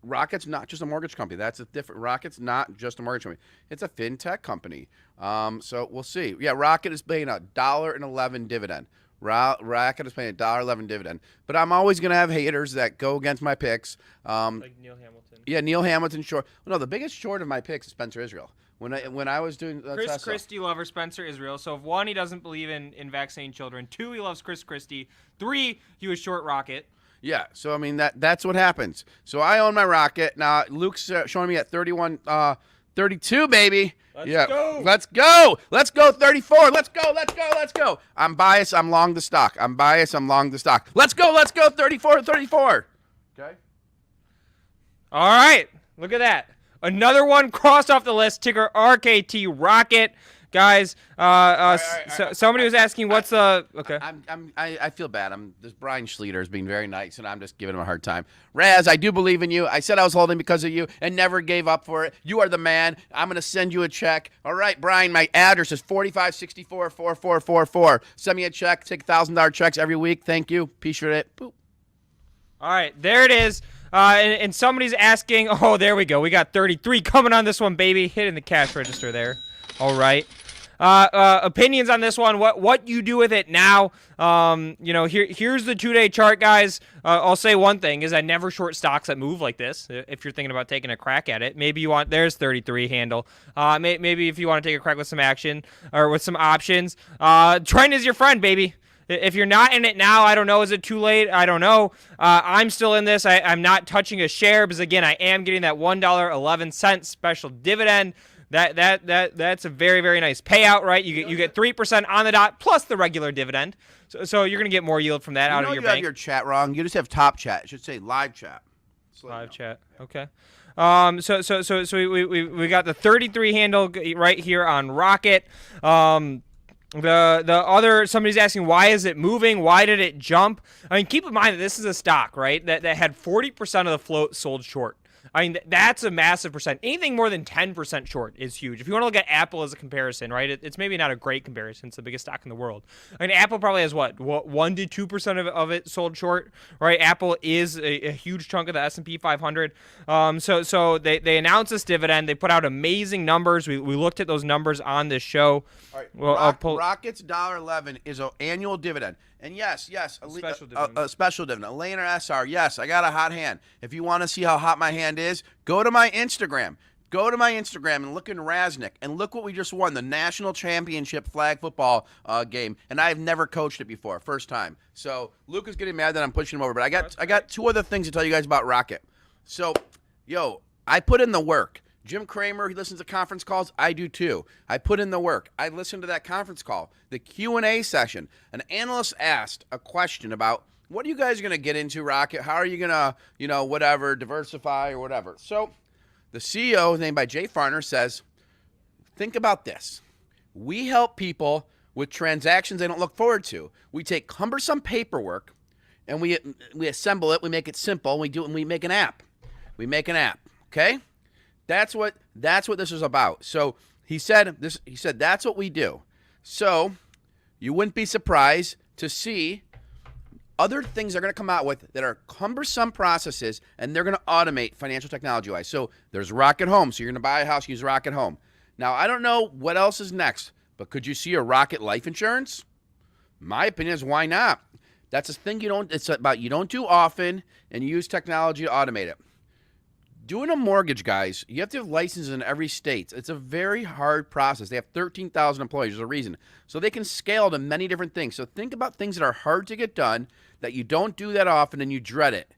Rocket's not just a mortgage company. That's a different. Rocket's not just a mortgage company. It's a fintech company. So we'll see. Yeah, Rocket is paying $1.11 dividend. Rocket is paying $1.11 dividend. But I'm always gonna have haters that go against my picks. Like Neil Hamilton. Yeah, Neil Hamilton short. Well, no, the biggest short of my picks is Spencer Israel. When I was doing Chris Tesla. Christie lover Spencer Israel. So if 1, he doesn't believe in vaccinating children. 2, he loves Chris Christie. 3, he was short Rocket. Yeah, so that's what happens. So I own my Rocket. Now Luke's showing me at 32, baby. Let's go. Let's go. Let's go 34. Let's go. I'm biased. I'm long the stock. Let's go 34. Okay. All right. Look at that. Another one crossed off the list. Ticker ARC-AT Rocket. Guys, somebody was asking what's the okay. I feel bad. This Brian Schleter is being very nice, and I'm just giving him a hard time. Raz, I do believe in you. I said I was holding because of you, and never gave up for it. You are the man. I'm gonna send you a check. All right, Brian. My address is 4564-4444. Send me a check. Take $1,000 checks every week. Thank you. Appreciate it. Boop. All right, there it is. And somebody's asking. Oh, there we go. We got 33 coming on this one, baby. Hitting the cash register there. All right. opinions on this one. What you do with it now? Here's the 2-day chart, guys. I'll say one thing is I never short stocks that move like this. If you're thinking about taking a crack at it, maybe you want. There's 33 handle. Maybe if you want to take a crack with some action or with some options, trend is your friend, baby. If you're not in it now, I don't know. Is it too late? I don't know. I'm still in this. I'm not touching a share because, again, I am getting that $1.11 special dividend. That's a very, very nice payout, right? You get 3% on the dot plus the regular dividend. So you're going to get more yield from that out of your bank. You have your chat wrong. You just have top chat. It should say live chat. Live chat. Okay. So we got the 33 handle right here on Rocket. The other, somebody's asking, why is it moving? Why did it jump? I mean, keep in mind that this is a stock, right, that had 40% of the float sold short. I mean, that's a massive percent. Anything more than 10% short is huge. If you want to look at Apple as a comparison, right, it's maybe not a great comparison. It's the biggest stock in the world. I mean, Apple probably has, 1 to 2% of it sold short, right? Apple is a huge chunk of the S&P 500. So they announced this dividend. They put out amazing numbers. We looked at those numbers on this show. All right. Well, Rocket's $1.11 is an annual dividend. And yes, special dividend. A special dividend. Elaine or SR, yes, I got a hot hand. If you want to see how hot my hand is, go to my Instagram. Go to my Instagram and look in Raznick and look what we just won, the national championship flag football game. And I've never coached it before, first time. So Luke is getting mad that I'm pushing him over, but I got 2 other things to tell you guys about Rocket. So, I put in the work. Jim Cramer, he listens to conference calls. I do too. I put in the work. I listened to that conference call, the Q&A session. An analyst asked a question about, what are you guys going to get into, Rocket? How are you going to, diversify or whatever? So the CEO, named by Jay Farner, says, think about this. We help people with transactions they don't look forward to. We take cumbersome paperwork and we assemble it. We make it simple. We make an app. Okay? That's what this is about. So he said that's what we do. So you wouldn't be surprised to see other things they're going to come out with that are cumbersome processes, and they're going to automate financial technology-wise. So there's Rocket Home. So you're going to buy a house, use Rocket Home. Now, I don't know what else is next, but could you see a Rocket Life Insurance? My opinion is, why not? That's a thing you don't do often, and you use technology to automate it. Doing a mortgage, guys, you have to have licenses in every state. It's a very hard process. They have 13,000 employees. There's a reason. So they can scale to many different things. So think about things that are hard to get done, that you don't do that often, and you dread it.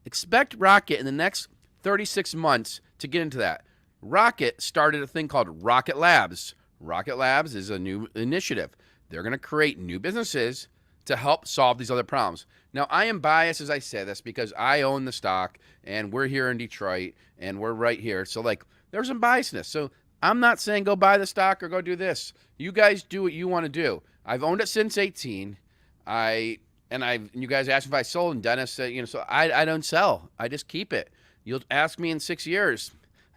Expect Rocket in the next 36 months to get into that. Rocket started a thing called Rocket Labs. Rocket Labs is a new initiative. They're going to create new businesses to help solve these other problems. Now, I am biased as I say this because I own the stock, and we're here in Detroit, and we're right here. So, there's some biasness. So I'm not saying go buy the stock or go do this. You guys do what you want to do. I've owned it since 18. You guys asked if I sold, and Dennis said, so I don't sell. I just keep it. You'll ask me in 6 years.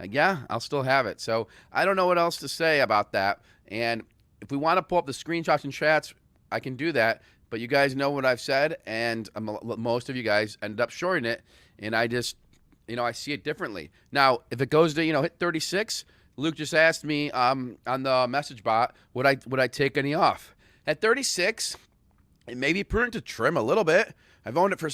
Yeah, I'll still have it. So I don't know what else to say about that. And if we want to pull up the screenshots and chats, I can do that. But you guys know what I've said, and most of you guys ended up shorting it, and I just, I see it differently. Now, if it goes to, hit 36, Luke just asked me on the message bot, would I take any off? At 36, it may be prudent to trim a little bit. I've owned it for,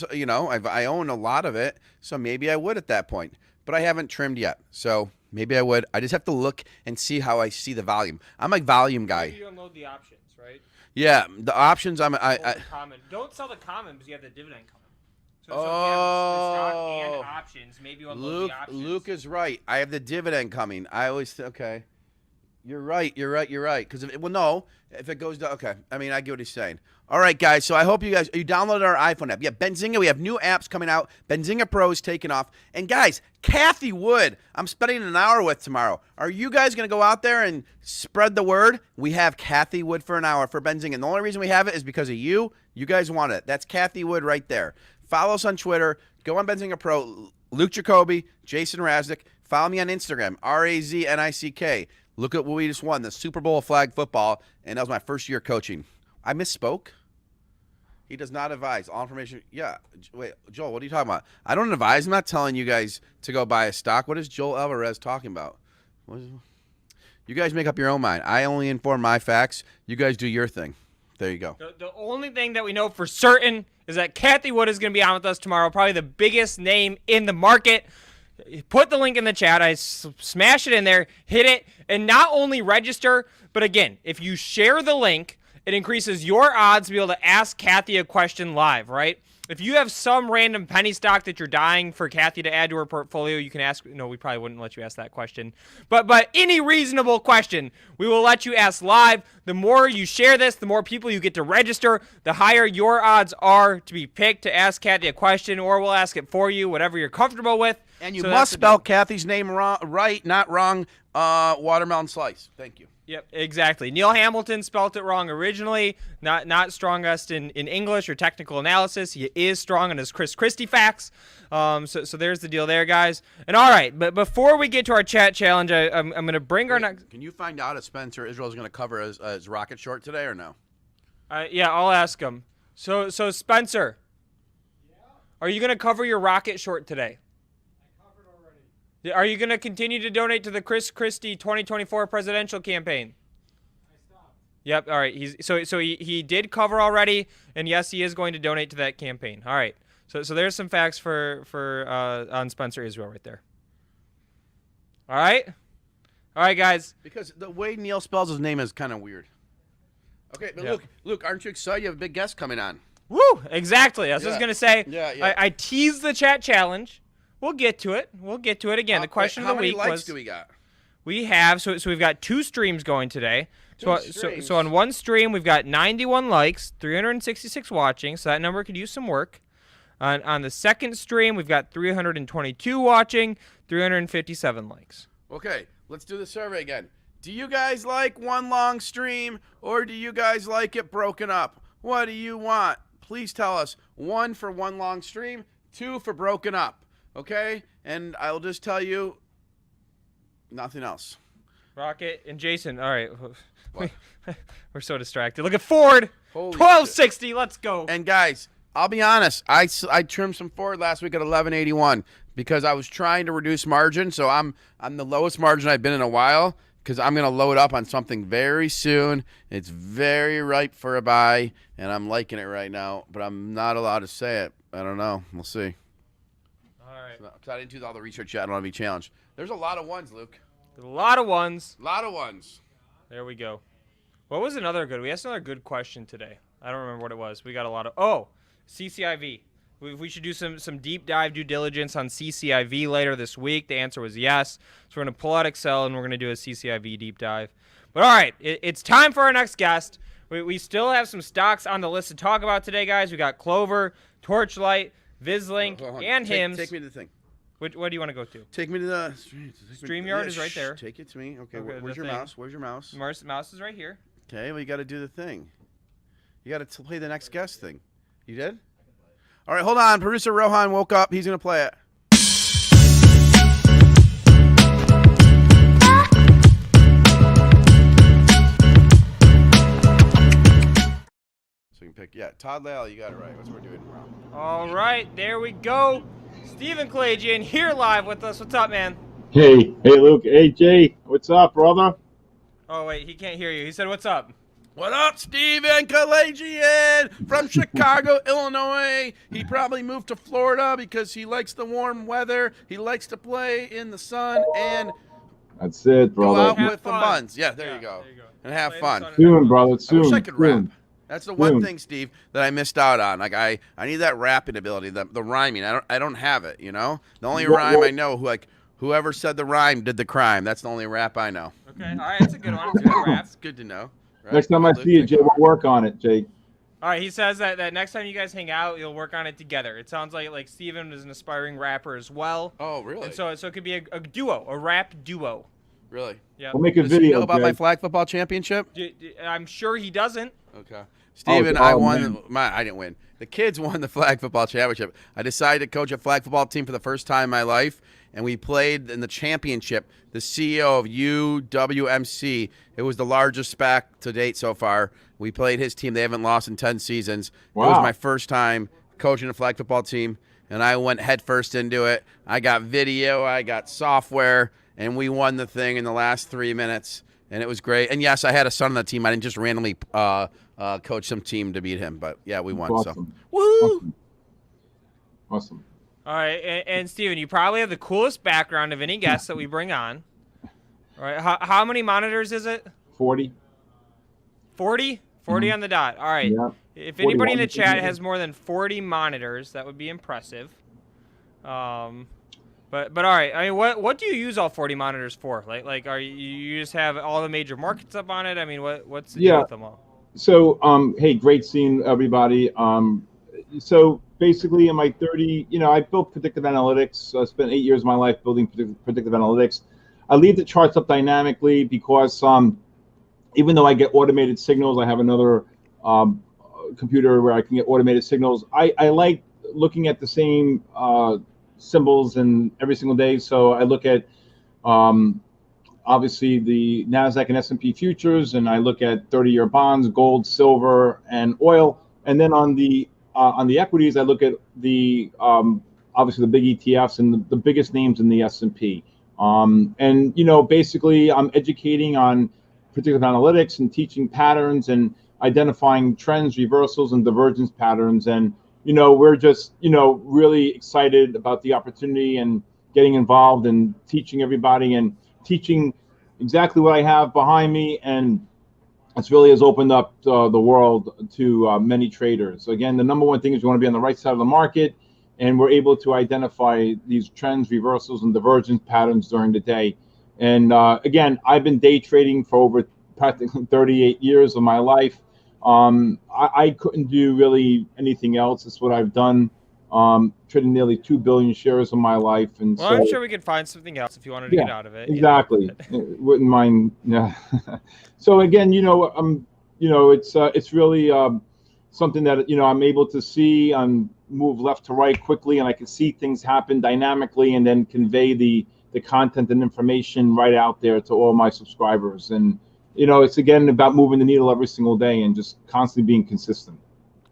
I own a lot of it, so maybe I would at that point. But I haven't trimmed yet, so maybe I would. I just have to look and see how I see the volume. I'm a volume guy. You unload the options, right? Yeah, the options. Don't sell the common because you have the dividend coming. So if you have the stock and options, maybe you unload the options. Luke is right. I have the dividend coming. I always okay. You're right. Because if it goes to I get what he's saying. All right, guys. So I hope you downloaded our iPhone app. Yeah, Benzinga. We have new apps coming out. Benzinga Pro is taking off. And guys, Kathy Wood, I'm spending an hour with tomorrow. Are you guys going to go out there and spread the word? We have Kathy Wood for an hour for Benzinga. And the only reason we have it is because of you. You guys want it. That's Kathy Wood right there. Follow us on Twitter. Go on Benzinga Pro. Luke Jacobi, Jason Raznick. Follow me on Instagram. RAZNICK. Look at what we just won, the Super Bowl of flag football, and that was my first year coaching. I misspoke. He does not advise. All information. Yeah. Wait, Joel, what are you talking about? I don't advise. I'm not telling you guys to go buy a stock. What is Joel Alvarez talking about? You guys make up your own mind. I only inform my facts. You guys do your thing. There you go. The only thing that we know for certain is that Kathy Wood is going to be on with us tomorrow, probably the biggest name in the market. Put the link in the chat. I smash it in there, hit it, and not only register, but again, if you share the link, it increases your odds to be able to ask Kathy a question live, right? If you have some random penny stock that you're dying for Kathy to add to her portfolio, you can ask. No, we probably wouldn't let you ask that question. But any reasonable question, we will let you ask live. The more you share this, the more people you get to register, the higher your odds are to be picked to ask Kathy a question, or we'll ask it for you, whatever you're comfortable with. And you must spell Kathy's name right, not wrong. Watermelon slice. Thank you. Yep, exactly. Neil Hamilton spelt it wrong originally. Not strongest in English or technical analysis. He is strong in his Chris Christie facts. So there's the deal there, guys. And all right, but before we get to our chat challenge, I'm going to bring our next. Can you find out if Spencer Israel is going to cover his rocket short today or no? Yeah, I'll ask him. So Spencer, are you going to cover your rocket short today? Are you going to continue to donate to the Chris Christie 2024 presidential campaign? I stopped. Yep. All right. He did cover already, and yes, he is going to donate to that campaign. All right. So there's some facts for on Spencer Israel right there. All right. All right, guys. Because the way Neil spells his name is kind of weird. Okay, but Luke, aren't you excited? You have a big guest coming on. Woo! Exactly. That's what I was going to say. Yeah. I teased the chat challenge. We'll get to it. Again, the question of the week was... How many likes do we got? We have, so we've got 2 streams going today. So on one stream, we've got 91 likes, 366 watching, so that number could use some work. On the second stream, we've got 322 watching, 357 likes. Okay, let's do the survey again. Do you guys like one long stream, or do you guys like it broken up? What do you want? Please tell us. 1 for one long stream, 2 for broken up. Okay? And I'll just tell you nothing else. Rocket and Jason. All right. We're so distracted. Look at Ford. Holy 1260. Shit. Let's go. And guys, I'll be honest. I trimmed some Ford last week at 1181 because I was trying to reduce margin. So I'm the lowest margin I've been in a while because I'm going to load up on something very soon. It's very ripe for a buy, and I'm liking it right now. But I'm not allowed to say it. I don't know. We'll see. Because I didn't do all the research yet. I don't want to be challenged. There's a lot of ones, Luke. A lot of ones. There we go. What was another good? We asked another good question today. I don't remember what it was. We got a lot of... CCIV. We should do some deep dive due diligence on CCIV later this week. The answer was yes. So we're going to pull out Excel and we're going to do a CCIV deep dive. But all right, it's time for our next guest. We still have some stocks on the list to talk about today, guys. We got Clover, Torchlight, Vizlink, and HIMS. Take me to the thing. What do you want to go to? Take me to the... StreamYard is right there. Take it to me. Okay, where's your mouse? Where's your mouse? Mouse is right here. Okay, well, you got to do the thing. You got to play the next guest thing. You did? All right, hold on. Producer Rohan woke up. He's going to play it. So you can pick... Yeah, Todd Lale, you got it right. That's what we're doing. All right, there we go. Stephen Kalayjian here live with us. What's up, man? Hey, Luke. Hey, Jay. What's up, brother? Oh, wait, he can't hear you. He said, what's up? What up, Stephen Kalayjian from Chicago, Illinois. He probably moved to Florida because he likes the warm weather. He likes to play in the sun and that's it, brother. Go out with the buns. Yeah, there you go. And have fun. Soon, brother. Soon. I wish I could rap. That's the one thing, Steve, that I missed out on. Like I need that rapping ability, the rhyming. I don't have it, you know? The only rhyme I know, whoever said the rhyme did the crime. That's the only rap I know. Okay, all right, that's a good one. It's a good rap. It's good to know. Right? Next time I see you, Jay, we'll work on it, Jake. All right, he says that next time you guys hang out, you'll work on it together. It sounds like Steven is an aspiring rapper as well. Oh, really? And so it could be a duo, a rap duo. Really? Yeah. We'll make a Does video. he know about Jay. my flag football championship? I'm sure he doesn't. Okay. Steven, I won. Man. I didn't win. The kids won the flag football championship. I decided to coach a flag football team for the first time in my life, and we played in the championship. The CEO of UWMC, it was the largest SPAC to date so far. We played his team. They haven't lost in 10 seasons. Wow. It was my first time coaching a flag football team, and I went headfirst into it. I got video, I got software, and we won the thing in the last 3 minutes. and it was great. And yes, I had a son on the team. I didn't just randomly coach some team to beat him, but yeah, we won. Awesome. So woo! Awesome. All right, and Steven, you probably have the coolest background of any guest that we bring on. All right, how many monitors is it? 40. 40? 40 on the dot. All right. Yeah. If anybody in the 41. chat has more than 40 monitors, that would be impressive. But all right. I mean, what do you use all 40 monitors for? Like are you just have all the major markets up on it? I mean, what's the deal with them all? So, hey, great seeing everybody. So basically in my 30, I built predictive analytics. I spent 8 years of my life building predictive analytics. I leave the charts up dynamically because even though I get automated signals, I have another computer where I can get automated signals. I like looking at the same symbols and every single day. So I look at obviously the NASDAQ and S&P futures, and I look at 30-year bonds, gold, silver, and oil. And then on the equities, I look at the obviously the big ETFs and the biggest names in the S&P. And basically I'm educating on predictive analytics and teaching patterns and identifying trends, reversals, and divergence patterns. And we're just really excited about the opportunity and getting involved and teaching everybody and teaching exactly what I have behind me. And it's really has opened up the world to many traders. Again, the number one thing is you want to be on the right side of the market, and we're able to identify these trends, reversals, and divergence patterns during the day. And again, I've been day trading for over practically 38 years of my life. I couldn't do really anything else. It's what I've done. Trading nearly 2 billion shares of my life. And well, so, I'm sure we could find something else if you wanted to get out of it. Exactly. Wouldn't mind. Yeah. So again, it's really something that I'm able to see and move left to right quickly, and I can see things happen dynamically, and then convey the content and information right out there to all my subscribers. And it's again about moving the needle every single day and just constantly being consistent.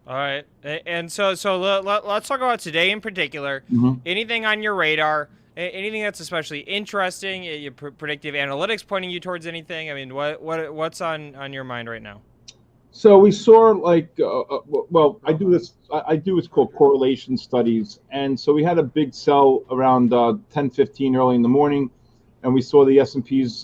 All right, and so let's talk about today in particular. Anything on your radar? Anything that's especially interesting? Your predictive analytics pointing you towards anything? I mean, what's on your mind right now? So we saw well, I do what's called correlation studies, and so we had a big sell around 10:15 early in the morning, and we saw the S&Ps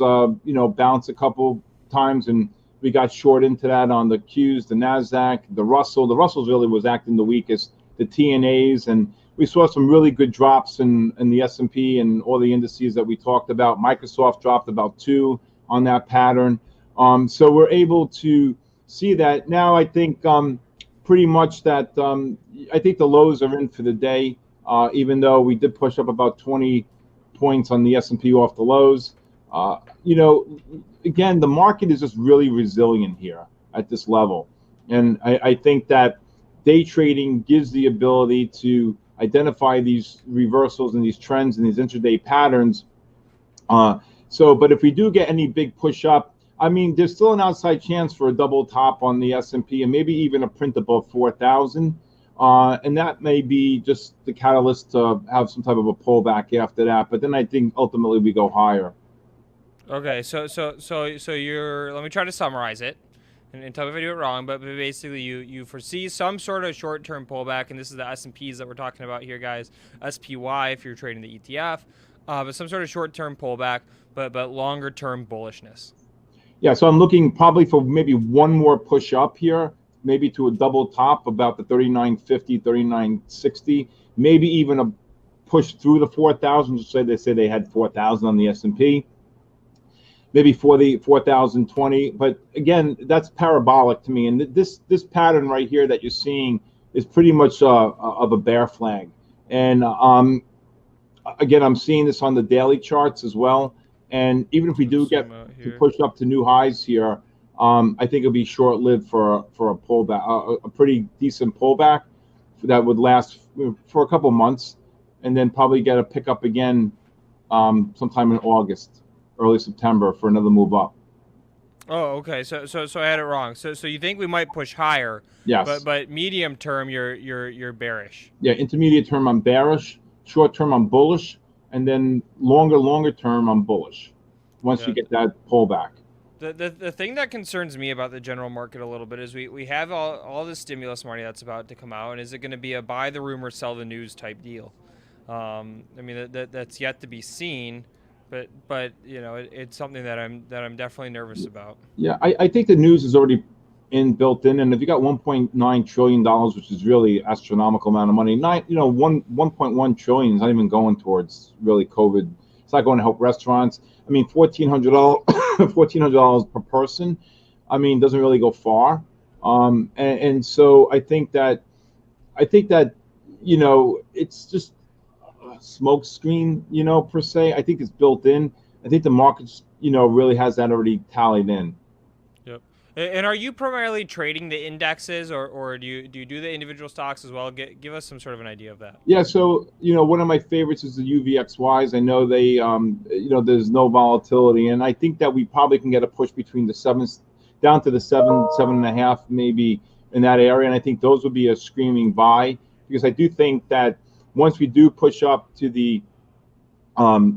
bounce a couple times, and we got short into that on the Qs, the NASDAQ, the Russell. The Russell really was acting the weakest, the TNAs, and we saw some really good drops in the S&P and all the indices that we talked about. Microsoft dropped about 2 on that pattern. So we're able to see that. Now I think pretty much that I think the lows are in for the day, even though we did push up about 20 points on the S&P off the lows. Again, the market is just really resilient here at this level. And I think that day trading gives the ability to identify these reversals and these trends and these intraday patterns. But if we do get any big push up, I mean, there's still an outside chance for a double top on the S&P and maybe even a print above 4,000. And that may be just the catalyst to have some type of a pullback after that. But then I think ultimately we go higher. Okay, so you're, let me try to summarize it and tell me if I do it wrong, but basically you foresee some sort of short-term pullback, and this is the S&Ps that we're talking about here, guys. SPY if you're trading the ETF, but some sort of short-term pullback, but longer-term bullishness. Yeah, so I'm looking probably for maybe one more push up here, maybe to a double top about the 3950, 3960, maybe even a push through the 4,000. They say they had 4,000 on the S&P. Maybe for the 4,020, but again, that's parabolic to me. And this pattern right here that you're seeing is pretty much of a bear flag. And again, I'm seeing this on the daily charts as well. And even if we do get to push up to new highs here, I think it'll be short-lived for a pullback, a pretty decent pullback that would last for a couple months, and then probably get a pickup again sometime in August. Early September for another move up. Oh, okay. So I had it wrong. So you think we might push higher? Yes. But medium term, you're bearish. Yeah, intermediate term I'm bearish. Short term I'm bullish, and then longer term I'm bullish. Once you get that pullback. The thing that concerns me about the general market a little bit is we have all this stimulus money that's about to come out, and is it going to be a buy the rumor, sell the news type deal? I mean that's yet to be seen, but you know it's something that I'm definitely nervous about. Yeah, I think the news is already built in, and if you got $1.9 trillion, which is really astronomical amount of money, 1.1 trillion is not even going towards really COVID. It's not going to help restaurants. I mean, $1,400 per person, I mean, doesn't really go far. And so I think that it's just a smoke screen, per se. I think it's built in. I think the markets, really has that already tallied in. Yep. And are you primarily trading the indexes, or do you do the individual stocks as well? Give us some sort of an idea of that. Yeah, so one of my favorites is the UVXYs. I know they, there's no volatility, and I think that we probably can get a push between the sevens down to the 7.5, maybe in that area. And I think those would be a screaming buy, because I do think that once we do push up to the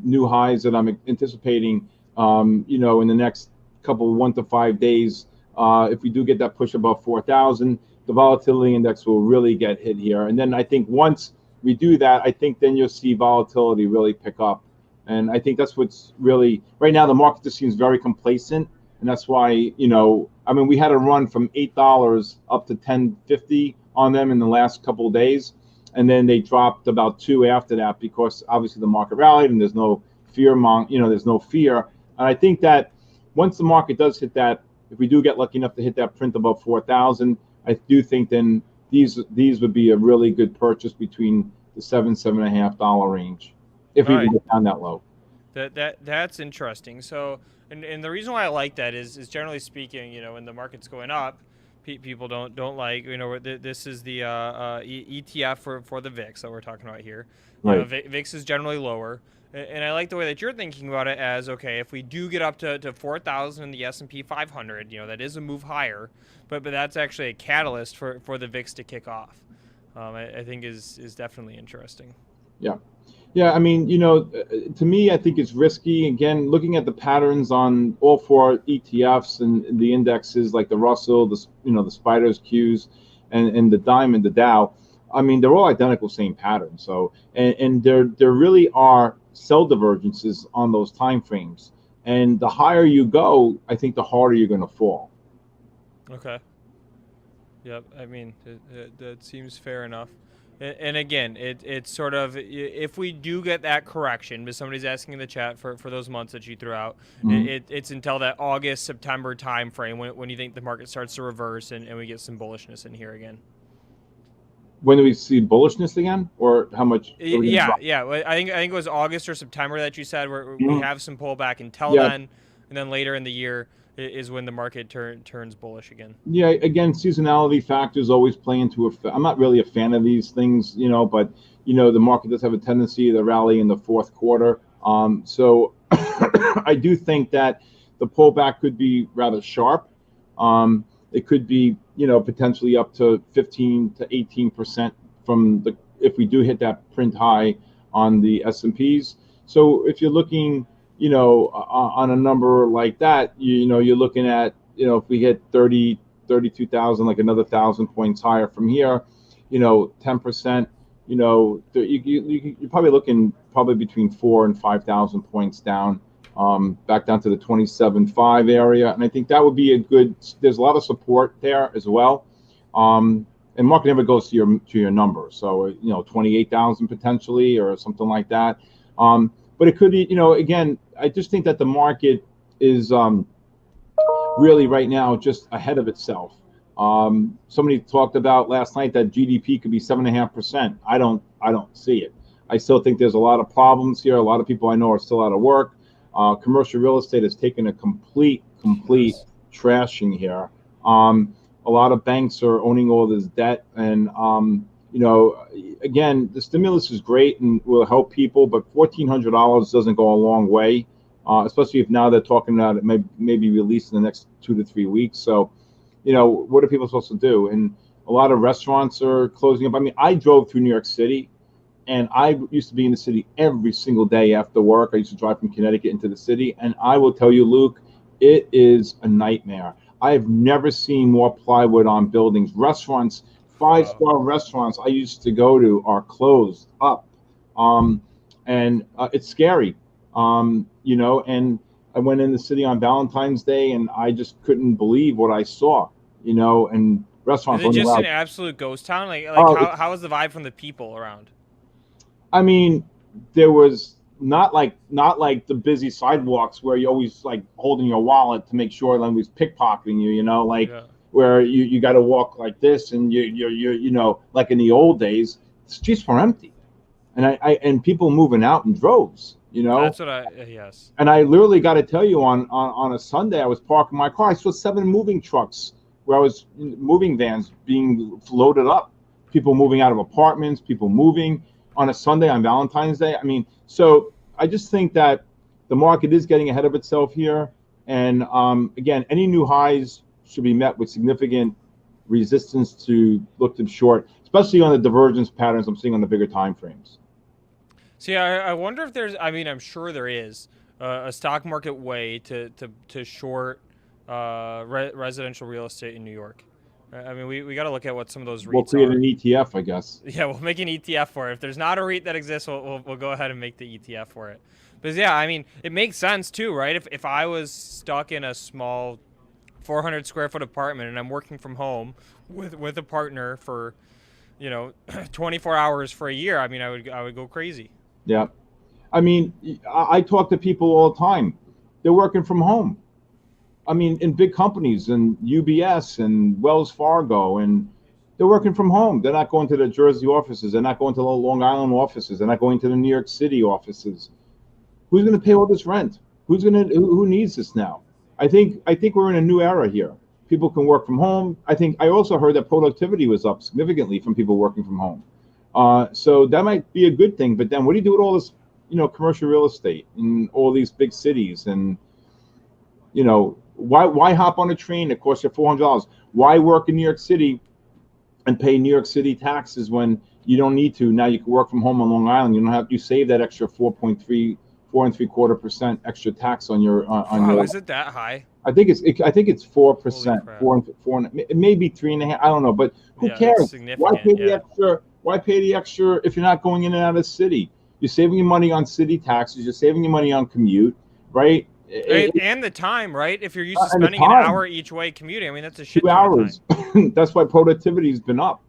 new highs that I'm anticipating, in the next couple 1 to 5 days. If we do get that push above 4,000, the volatility index will really get hit here. And then I think once we do that, I think then you'll see volatility really pick up. And I think that's what's really, right now the market just seems very complacent. And that's why, we had a run from $8 up to $10.50 on them in the last couple of days. And then they dropped about 2 after that, because obviously the market rallied and there's no fear there's no fear. And I think that once the market does hit that, if we do get lucky enough to hit that print above 4,000, I do think then these would be a really good purchase between the $7.5 range, if we get down that low. That's interesting. So, and the reason why I like that is generally speaking, when the market's going up, people don't like, this is the ETF for the VIX that we're talking about here. Right. VIX is generally lower. And I like the way that you're thinking about it as, okay, if we do get up to 4,000 in the S&P 500, that is a move higher, but that's actually a catalyst for the VIX to kick off. I think is definitely interesting. Yeah. Yeah, I mean, to me, I think it's risky. Again, looking at the patterns on all 4 ETFs and the indexes like the Russell, the Spiders, Qs, and the Diamond, the Dow, I mean, they're all identical, same pattern. So, and there really are sell divergences on those time frames. And the higher you go, I think the harder you're going to fall. Okay. Yep. I mean, that seems fair enough. And again, it's sort of, if we do get that correction, because somebody's asking in the chat for those months that you threw out, it's until that August, September time frame when you think the market starts to reverse and we get some bullishness in here again. When do we see bullishness again, or how much? Yeah. I think it was August or September that you said where we have some pullback until then, and then later in the year is when the market turns bullish again. Yeah, again, seasonality factors always play into it. I'm not really a fan of these things, but the market does have a tendency to rally in the fourth quarter. So I do think that the pullback could be rather sharp. It could be, potentially up to 15 to 18% if we do hit that print high on the S&Ps. So if you're looking, on a number like that, you're looking at, if we hit 32,000, like another 1,000 points higher from here, 10%, you're probably looking between 4,000 and 5,000 points down. Back down to the 27.5 area, and I think that would be there's a lot of support there as well. And market never goes to your number, so 28,000 potentially or something like that. But it could be, again, I just think that the market is really right now just ahead of itself. Somebody talked about last night that GDP could be 7.5%. I don't see it. I still think there's a lot of problems here. A lot of people I know are still out of work. Commercial real estate has taken a complete trashing here. A lot of banks are owning all this debt, and again, the stimulus is great and will help people, but $1,400 doesn't go a long way, especially if now they're talking about it may be released in the next 2 to 3 weeks. So, what are people supposed to do? And a lot of restaurants are closing up. I mean, I drove through New York City. And I used to be in the city every single day after work. I used to drive from Connecticut into the city. And I will tell you, Luke, It is a nightmare. I've never seen more plywood on buildings. Restaurants, five-star restaurants I used to go to are closed up. And it's scary. And I went in the city on Valentine's Day, and I just couldn't believe what I saw, and restaurants. Is it just allowed. an absolute ghost town? Like how was the vibe from the people around? I mean, there was not like the busy sidewalks where you're always like holding your wallet to make sure nobody's pickpocketing you, where you got to walk like this, and you're like in the old days, the streets were empty, and people moving out in droves. That's what yes. And I literally got to tell you, on a Sunday, I was parking my car. I saw 7 moving trucks, moving vans being loaded up. People moving out of apartments, people moving on a Sunday on Valentine's Day. I mean, so I just think that the market is getting ahead of itself here. And again, any new highs should be met with significant resistance to look them short, especially on the divergence patterns I'm seeing on the bigger time frames. See, I wonder if there's, I'm sure there is a stock market way to short residential real estate in New York. I mean, we got to look at what some of those REITs We'll create are. an ETF, I guess. Yeah, we'll make an ETF for it. If there's not a REIT that exists, we'll go ahead and make the ETF for it. But yeah, I mean, it makes sense too, right? If I was stuck in a small 400 square foot apartment and I'm working from home with a partner for, 24 hours for a year, I mean, I would go crazy. Yeah. I mean, I talk to people all the time. They're working from home. I mean, in big companies, and UBS and Wells Fargo, and they're working from home. They're not going to the Jersey offices. They're not going to the Long Island offices. They're not going to the New York City offices. Who's going to pay all this rent? Who needs this now? I think we're in a new era here. People can work from home. I also heard that productivity was up significantly from people working from home. So that might be a good thing. But then what do you do with all this, commercial real estate in all these big cities? And, why hop on a train that costs you $400? Why work in New York City and pay New York City taxes when you don't need to? Now you can work from home on Long Island. You save that extra 4.75% extra tax on your Wow, is it that high? I think it's 4%, it may be 3.5%. I don't know, but who cares? Why pay the extra? Why pay the extra if you're not going in and out of the city? You're saving your money on city taxes. You're saving your money on commute, right? And the time, right? If you're used to spending an hour each way commuting, I mean, that's a shit 2 ton of hours. time. That's why productivity's been up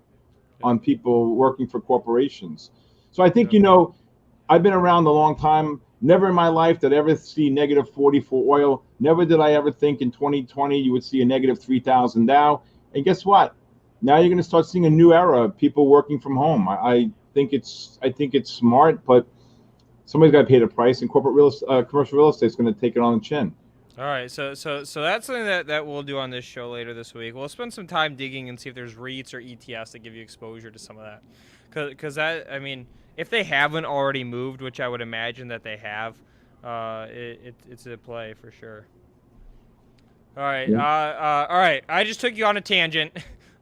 on people working for corporations. So I think, I've been around a long time. Never in my life did I ever see -40 for oil. Never did I ever think in 2020 you would see a -3,000 Dow. And guess what? Now you're going to start seeing a new era of people working from home. I think it's smart, but somebody's got to pay the price, and commercial real estate is going to take it on the chin. All right, so that's something that we'll do on this show later this week. We'll spend some time digging and see if there's REITs or ETFs that give you exposure to some of that, because that, I mean, if they haven't already moved, which I would imagine that they have, it's a play for sure. All right, all right. I just took you on a tangent.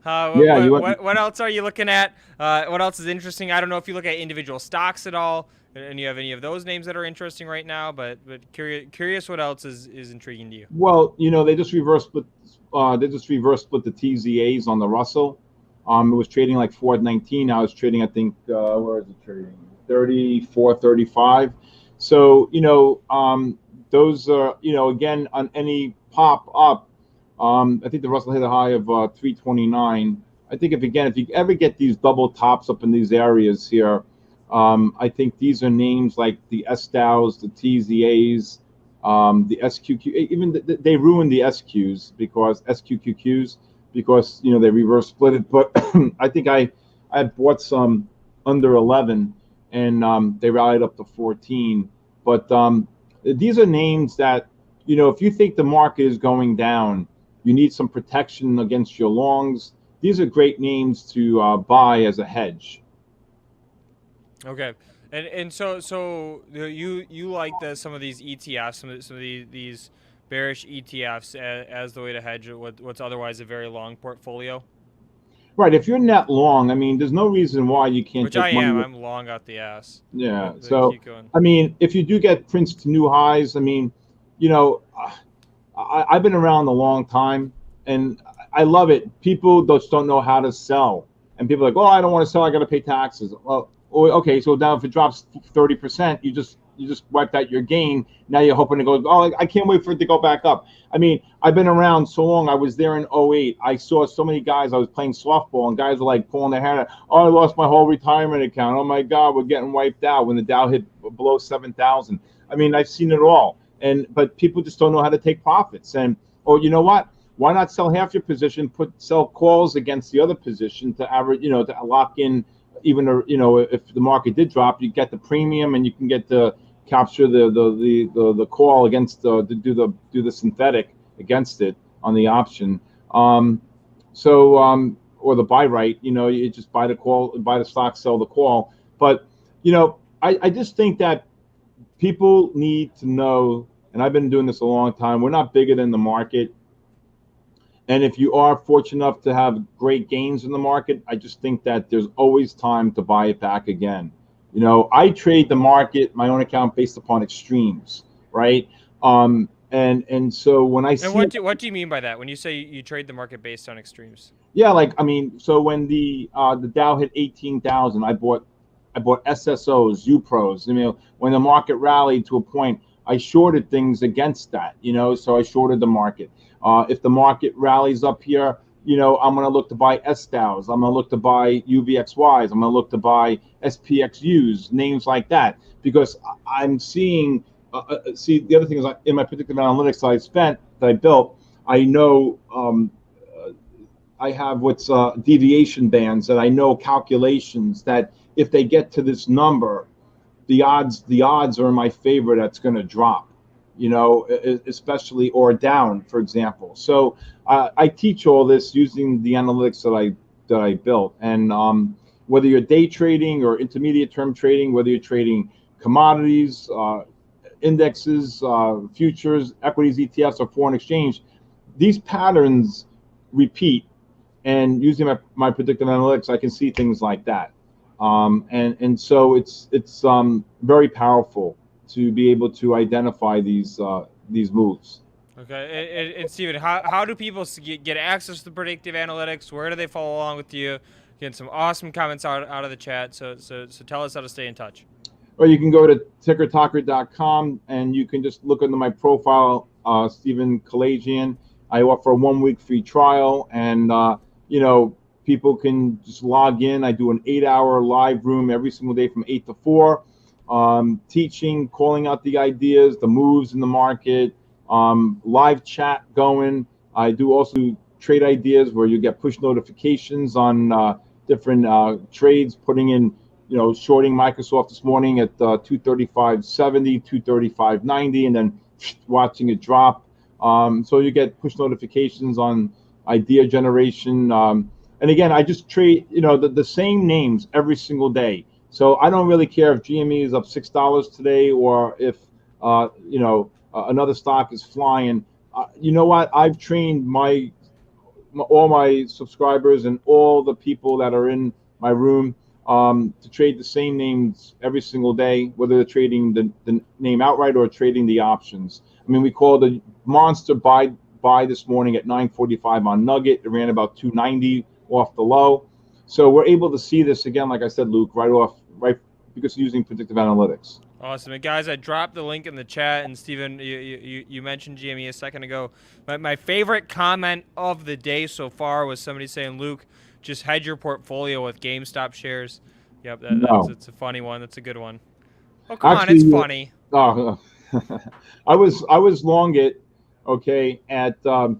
What else are you looking at? What else is interesting? I don't know if you look at individual stocks at all, and you have any of those names that are interesting right now. But curious what else is intriguing to you. Well, they just reverse split. They just reverse split the TZAs on the Russell. It was trading like 419. Now it's trading, I think, where is it trading? 34.35. So those are again, on any pop up. I think the Russell hit a high of 329. I think if you ever get these double tops up in these areas here, I think these are names like the SDOWs, the TZAs, the SQQ. Even they ruined the SQs because SQQQs because they reverse split it. But I think I bought some under 11 and they rallied up to 14. But these are names that if you think the market is going down, you need some protection against your longs. These are great names to buy as a hedge. Okay, and so you like some of these ETFs, some of these bearish ETFs as the way to hedge what's otherwise a very long portfolio. Right. If you're net long, I mean, there's no reason why you can't. Which I am. I'm long out the ass. Yeah. But so keep going. I mean, if you do get prints to new highs, I mean, I've been around a long time, and I love it. People just don't know how to sell, and people are like, "Oh, I don't want to sell. I got to pay taxes." Well, okay, so now if it drops 30%, you just wiped out your gain. Now you're hoping to go. Oh, I can't wait for it to go back up. I mean, I've been around so long. I was there in '08. I saw so many guys. I was playing softball, and guys were like pulling their hair out. Oh, I lost my whole retirement account. Oh my God, we're getting wiped out when the Dow hit below 7,000. I mean, I've seen it all. But people just don't know how to take profits. And you know what? Why not sell half your position? Sell calls against the other position to average, to lock in. Even if the market did drop, you get the premium, and you can get to capture the call against to do the synthetic against it on the option. Or the buy right. You just buy the call, buy the stock, sell the call. But I just think that people need to know, and I've been doing this a long time, we're not bigger than the market. And if you are fortunate enough to have great gains in the market, I just think that there's always time to buy it back again. I trade the market, my own account, based upon extremes, right? And so when I see... And what do you mean by that? When you say you trade the market based on extremes? Yeah, so when the Dow hit 18,000, I bought SSOs, UPROs. When the market rallied to a point, I shorted things against that, so I shorted the market. If the market rallies up here, I'm going to look to buy SDOWs. I'm going to look to buy UVXYs. I'm going to look to buy SPXUs, names like that, because I'm seeing, the other thing is in my predictive analytics that I built, I know I have what's deviation bands, and I know calculations that if they get to this number, the odds are in my favor that's going to drop, especially or down, for example. So I teach all this using the analytics that I built, and whether you're day trading or intermediate term trading, whether you're trading commodities, indexes, futures, equities, ETFs, or foreign exchange, these patterns repeat. And using my predictive analytics, I can see things like that. And so it's very powerful to be able to identify these moves. Okay, and Steven, how do people get access to predictive analytics? Where do they follow along with you? Getting some awesome comments out of the chat. So tell us how to stay in touch. Or you can go to tickertalker.com, and you can just look under my profile, Steven Kalayjian. I offer a 1-week free trial, and people can just log in. I do an 8-hour live room every single day from 8 to 4, teaching, calling out the ideas, the moves in the market, live chat going. I do also trade ideas where you get push notifications on different trades, putting in, shorting Microsoft this morning at 235.70, 235.90, and then watching it drop. So you get push notifications on idea generation. And again, I just trade, the same names every single day. So I don't really care if GME is up $6 today, or if, another stock is flying. You know what? I've trained all my subscribers and all the people that are in my room to trade the same names every single day, whether they're trading the name outright or trading the options. I mean, we called a monster buy this morning at 9:45 on Nugget. It ran about 290 off the low. So we're able to see this again, like I said, Luke, right because using predictive analytics. Awesome. And guys, I dropped the link in the chat, and Steven, you mentioned GME a second ago. My favorite comment of the day so far was somebody saying, Luke, just hedge your portfolio with GameStop shares. Yep, that's a funny one. That's a good one. Oh, come on, it's funny. I was long it, okay, at what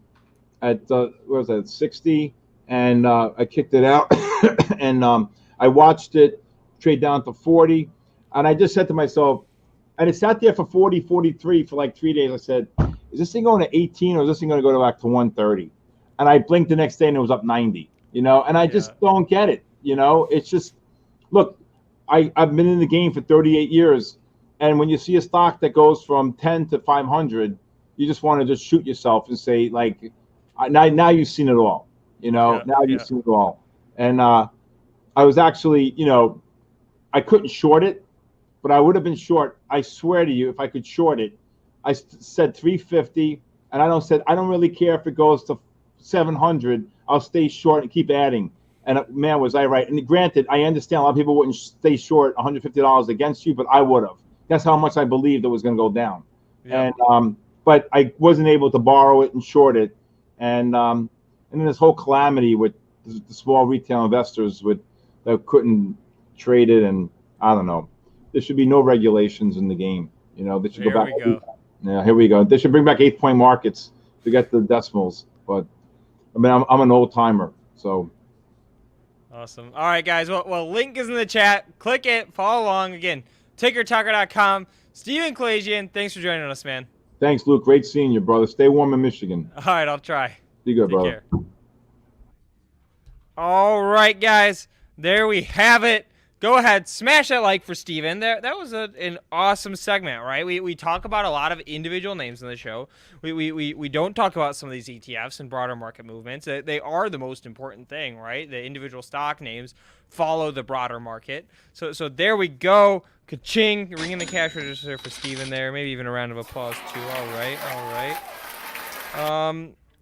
was that, 60, and I kicked it out, and I watched it trade down to 40, and I just said to myself, and it sat there for 40, 43 for like 3 days. I said, is this thing going to 18, or is this thing going to go back to 130? And I blinked the next day, and it was up 90. And I just don't get it. It's just, look, I've been in the game for 38 years. And when you see a stock that goes from 10 to 500, you just want to just shoot yourself and say, like, now you've seen it all. Now you've seen it all. And I was actually, I couldn't short it, but I would have been short. I swear to you, if I could short it, I said 350, And I don't really care if it goes to 700. I'll stay short and keep adding. And man, was I right. And granted, I understand a lot of people wouldn't stay short $150 against you, but I would have. That's how much I believed it was going to go down. Yeah. And but I wasn't able to borrow it and short it. And then this whole calamity with the small retail investors that couldn't trade it, and I don't know. There should be no regulations in the game. You know, they should go back. Yeah, here we go. They should bring back 8-point markets to get the decimals. But I mean, I'm an old timer, so. Awesome. All right, guys. Well, link is in the chat. Click it. Follow along. Again, tickertalker.com. Steven Kalayjian, thanks for joining us, man. Thanks, Luke. Great seeing you, brother. Stay warm in Michigan. All right, I'll try. Be good, Take brother. Care. All right, guys. There we have it. Go ahead, smash that like for Steven. That was an awesome segment, right? We talk about a lot of individual names in the show. We don't talk about some of these ETFs and broader market movements. They are the most important thing, right? The individual stock names follow the broader market. So there we go. Ka-ching. Ringing the cash register for Steven there. Maybe even a round of applause, too. All right.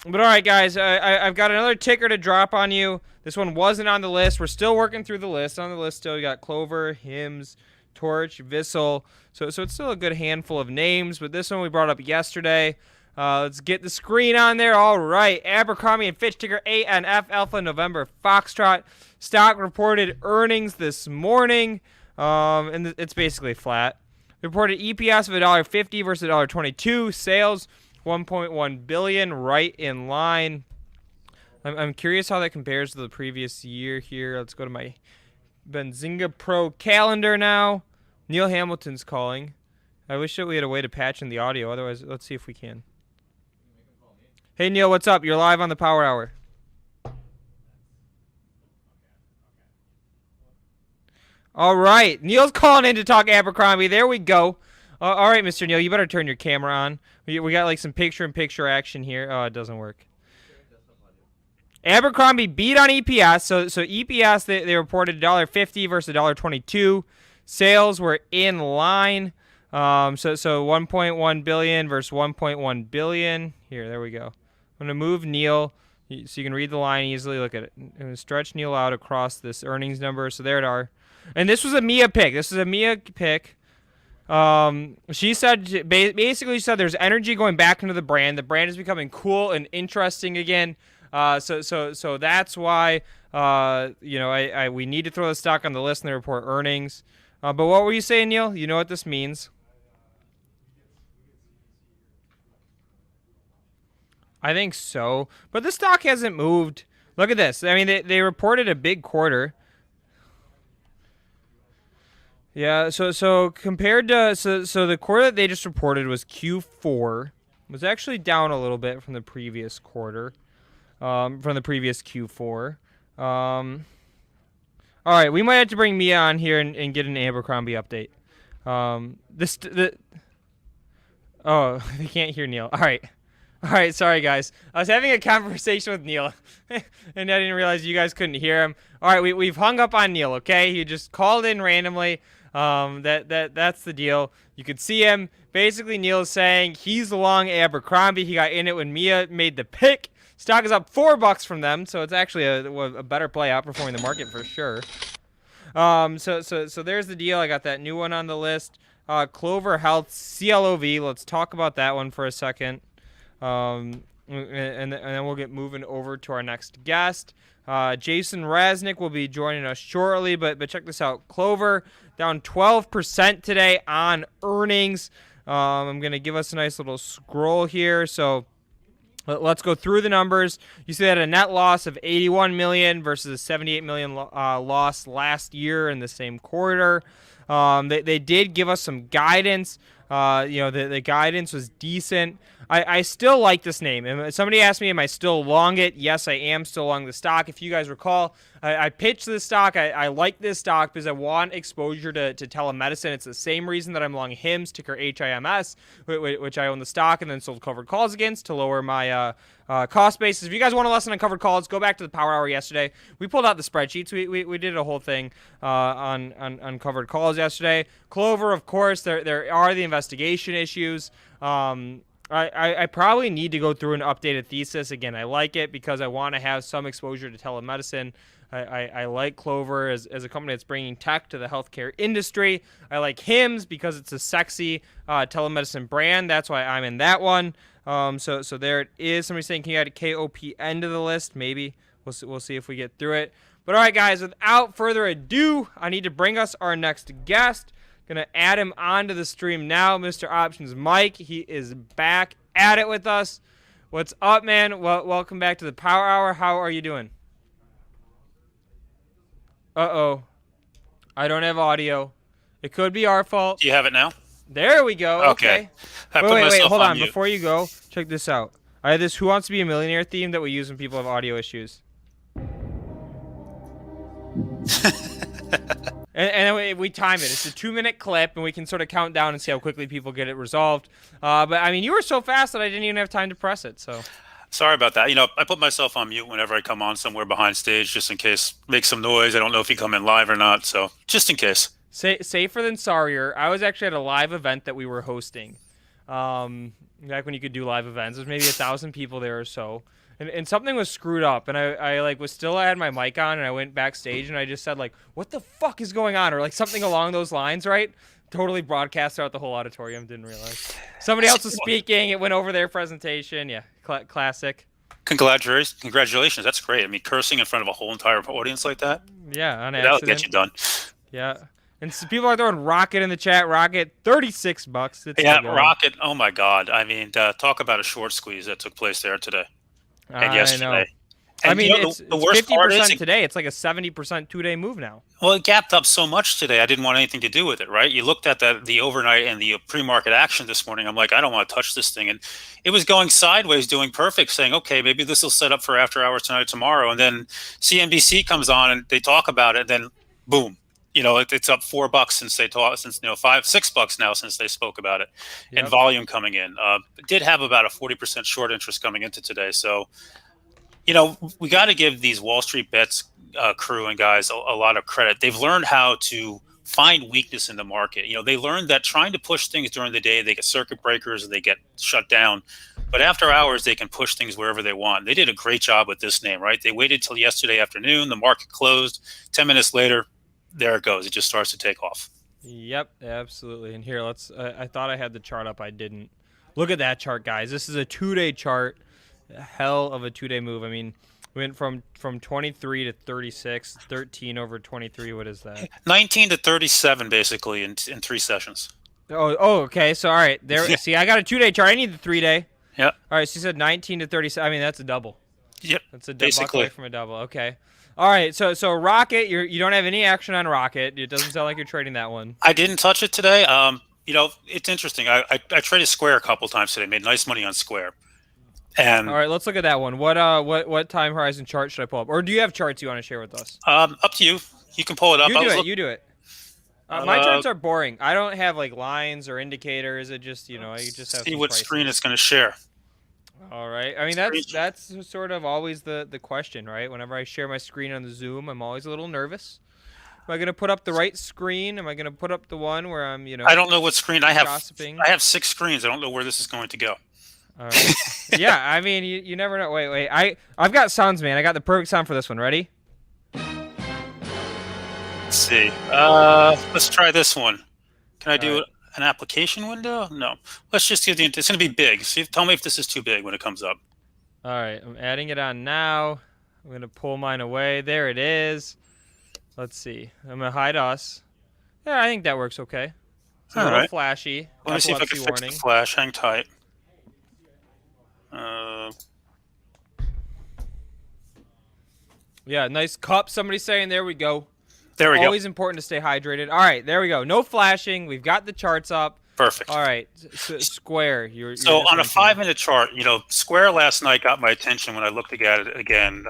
But all right, guys, I've got another ticker to drop on you. This one wasn't on the list. We're still working through the list. On the list still, you got Clover, Hims, Torch, Vissel. So it's still a good handful of names, but this one we brought up yesterday. Let's get the screen on there. All right, Abercrombie and Fitch, ticker ANF, Alpha November Foxtrot. Stock reported earnings this morning, and it's basically flat. Reported EPS of $1.50 versus $1.22. Sales 1.1 billion, right in line. I'm curious how that compares to the previous year here. Let's go to my Benzinga Pro calendar now. Neil Hamilton's calling. I wish that we had a way to patch in the audio. Otherwise, let's see if we can. Hey, Neil, what's up? You're live on the Power Hour. All right. Neil's calling in to talk Abercrombie. There we go. All right, Mr. Neil, you better turn your camera on. We got like some picture-in-picture action here. Oh, it doesn't work. Abercrombie beat on EPS. So EPS, they reported $1.50 versus $1.22. Sales were in line. So 1.1 billion versus 1.1 billion. Here, there we go. I'm going to move Neil so you can read the line easily. Look at it. I'm going to stretch Neil out across this earnings number. So there it are. And this was a Mia pick. She said, basically she said there's energy going back into the brand. The brand is becoming cool and interesting again. So that's why, we need to throw the stock on the list and they report earnings. But what were you saying, Neil? You know what this means. I think so. But the stock hasn't moved. Look at this. I mean, they reported a big quarter. Yeah, so compared to so the quarter that they just reported was Q4. Was actually down a little bit from the previous quarter. From the previous Q4. All right, we might have to bring Mia on here and get an Abercrombie update. They can't hear Neil. All right, sorry guys. I was having a conversation with Neil, and I didn't realize you guys couldn't hear him. All right, we've hung up on Neil. Okay, he just called in randomly. That's the deal. You could see him. Basically, Neil is saying he's long Abercrombie. He got in it when Mia made the pick. Stock is up $4 from them, so it's actually a better play, outperforming the market for sure. So there's the deal. I got that new one on the list. Clover Health, CLOV. Let's talk about that one for a second. And then we'll get moving over to our next guest. Jason Raznick will be joining us shortly, but check this out. Clover down 12% today on earnings. I'm going to give us a nice little scroll here. So let's go through the numbers. You see that a net loss of $81 million versus a $78 million loss last year in the same quarter. They did give us some guidance. The guidance was decent. I still like this name. And somebody asked me, am I still long it? Yes, I am still long the stock. If you guys recall, I pitched this stock. I like this stock because I want exposure to telemedicine. It's the same reason that I'm long HIMS, ticker HIMS, which I own the stock and then sold covered calls against to lower my cost basis. If you guys want a lesson on covered calls, go back to the Power Hour yesterday. We pulled out the spreadsheets. We did a whole thing on covered calls yesterday. Clover, of course, there are the investigation issues. I probably need to go through an updated thesis. Again, I like it because I want to have some exposure to telemedicine. I like Clover as a company that's bringing tech to the healthcare industry. I like Hims because it's a sexy telemedicine brand. That's why I'm in that one. So there it is. Somebody saying, can you add KOP end of the list? Maybe. We'll see if we get through it. But all right, guys, without further ado, I need to bring us our next guest. Gonna add him onto the stream now, Mr. Options Mike. He is back at it with us. What's up, man? Well, welcome back to the Power Hour. How are you doing? Uh-oh. I don't have audio. It could be our fault. Do you have it now? There we go. Okay. Wait. Hold on. Mute. Before you go, check this out. I have this Who Wants to Be a Millionaire theme that we use when people have audio issues. And then we time it. It's a 2-minute clip, and we can sort of count down and see how quickly people get it resolved. But, I mean, you were so fast that I didn't even have time to press it. So Sorry about that. You know, I put myself on mute whenever I come on somewhere behind stage, just in case. Make some noise. I don't know if you come in live or not, so just in case. Safer than sorrier. I was actually at a live event that we were hosting. Back when you could do live events. There's maybe 1,000 people there or so. And something was screwed up, and I like I had my mic on, and I went backstage, and I just said, like, what the fuck is going on? Or like something along those lines, right? Totally broadcast out the whole auditorium, didn't realize. Somebody else was speaking, it went over their presentation. Yeah, classic. Congratulations, that's great. I mean, cursing in front of a whole entire audience like that? Yeah, on accident. That'll get you done. Yeah. And so people are throwing Rocket in the chat. Rocket, $36. Yeah, Rocket, oh my God. I mean, talk about a short squeeze that took place there today. And yesterday. I know. And I mean, you know, it's the worst 50% part is today. It's like a 70% 2-day move now. Well, it gapped up so much today, I didn't want anything to do with it, right? You looked at the overnight and the pre-market action this morning. I'm like, I don't want to touch this thing. And it was going sideways, doing perfect, saying, okay, maybe this will set up for after hours tonight or tomorrow. And then CNBC comes on and they talk about it. And then boom, you know, it's up $4 since they talked, since, you know, $6 now since they spoke about it. Yep. And volume coming in. It did have about a 40% short interest coming into today. So, you know, we got to give these Wall Street Bets crew and guys a lot of credit. They've learned how to find weakness in the market. You know, they learned that trying to push things during the day, they get circuit breakers and they get shut down. But after hours, they can push things wherever they want. They did a great job with this name, right? They waited till yesterday afternoon. The market closed. 10 minutes later, there it goes. It just starts to take off. Yep, absolutely. And here, I thought I had the chart up. I didn't. Look at that chart, guys. This is a 2-day chart. Hell of a 2-day move. I mean, we went from 23 to 36, 13 over 23. What is that? 19 to 37, basically, in 3 sessions. Oh, okay. So, all right. There. See, I got a 2-day chart. I need the 3-day. Yeah. All right. So you said 19 to 37. I mean, that's a double. Yep. That's a basically away from a double. Okay. All right. So Rocket, you don't have any action on Rocket. It doesn't sound like you're trading that one. I didn't touch it today. You know, it's interesting. I traded Square a couple times today. Made nice money on Square. And all right, let's look at that one. What time horizon chart should I pull up? Or do you have charts you want to share with us? Up to you. You can pull it up. You do it. My charts are boring. I don't have like lines or indicators. It just, you know, I just have. See what screen it's going to share. All right. I mean, that's sort of always the question, right? Whenever I share my screen on the Zoom, I'm always a little nervous. Am I going to put up the right screen? Am I going to put up the one where I'm, you know? I don't know what screen I have. Gossiping? I have 6 screens. I don't know where this is going to go. All right. Yeah, I mean, you never know. Wait. I've got sounds, man. I got the perfect sound for this one. Ready? Let's see. Let's try this one. Can I do an application window? No. Let's just give it's going to be big. See, tell me if this is too big when it comes up. All right. I'm adding it on now. I'm going to pull mine away. There it is. Let's see. I'm going to hide us. Yeah, I think that works okay. It's a little flashy. Let me see if I can fix the flash. Hang tight. Yeah, nice cup. Somebody's saying, there we go. There we go. Always important to stay hydrated. All right, there we go. No flashing. We've got the charts up. Perfect. All right, Square. You're so on a 5-minute chart, you know, Square last night got my attention when I looked at it again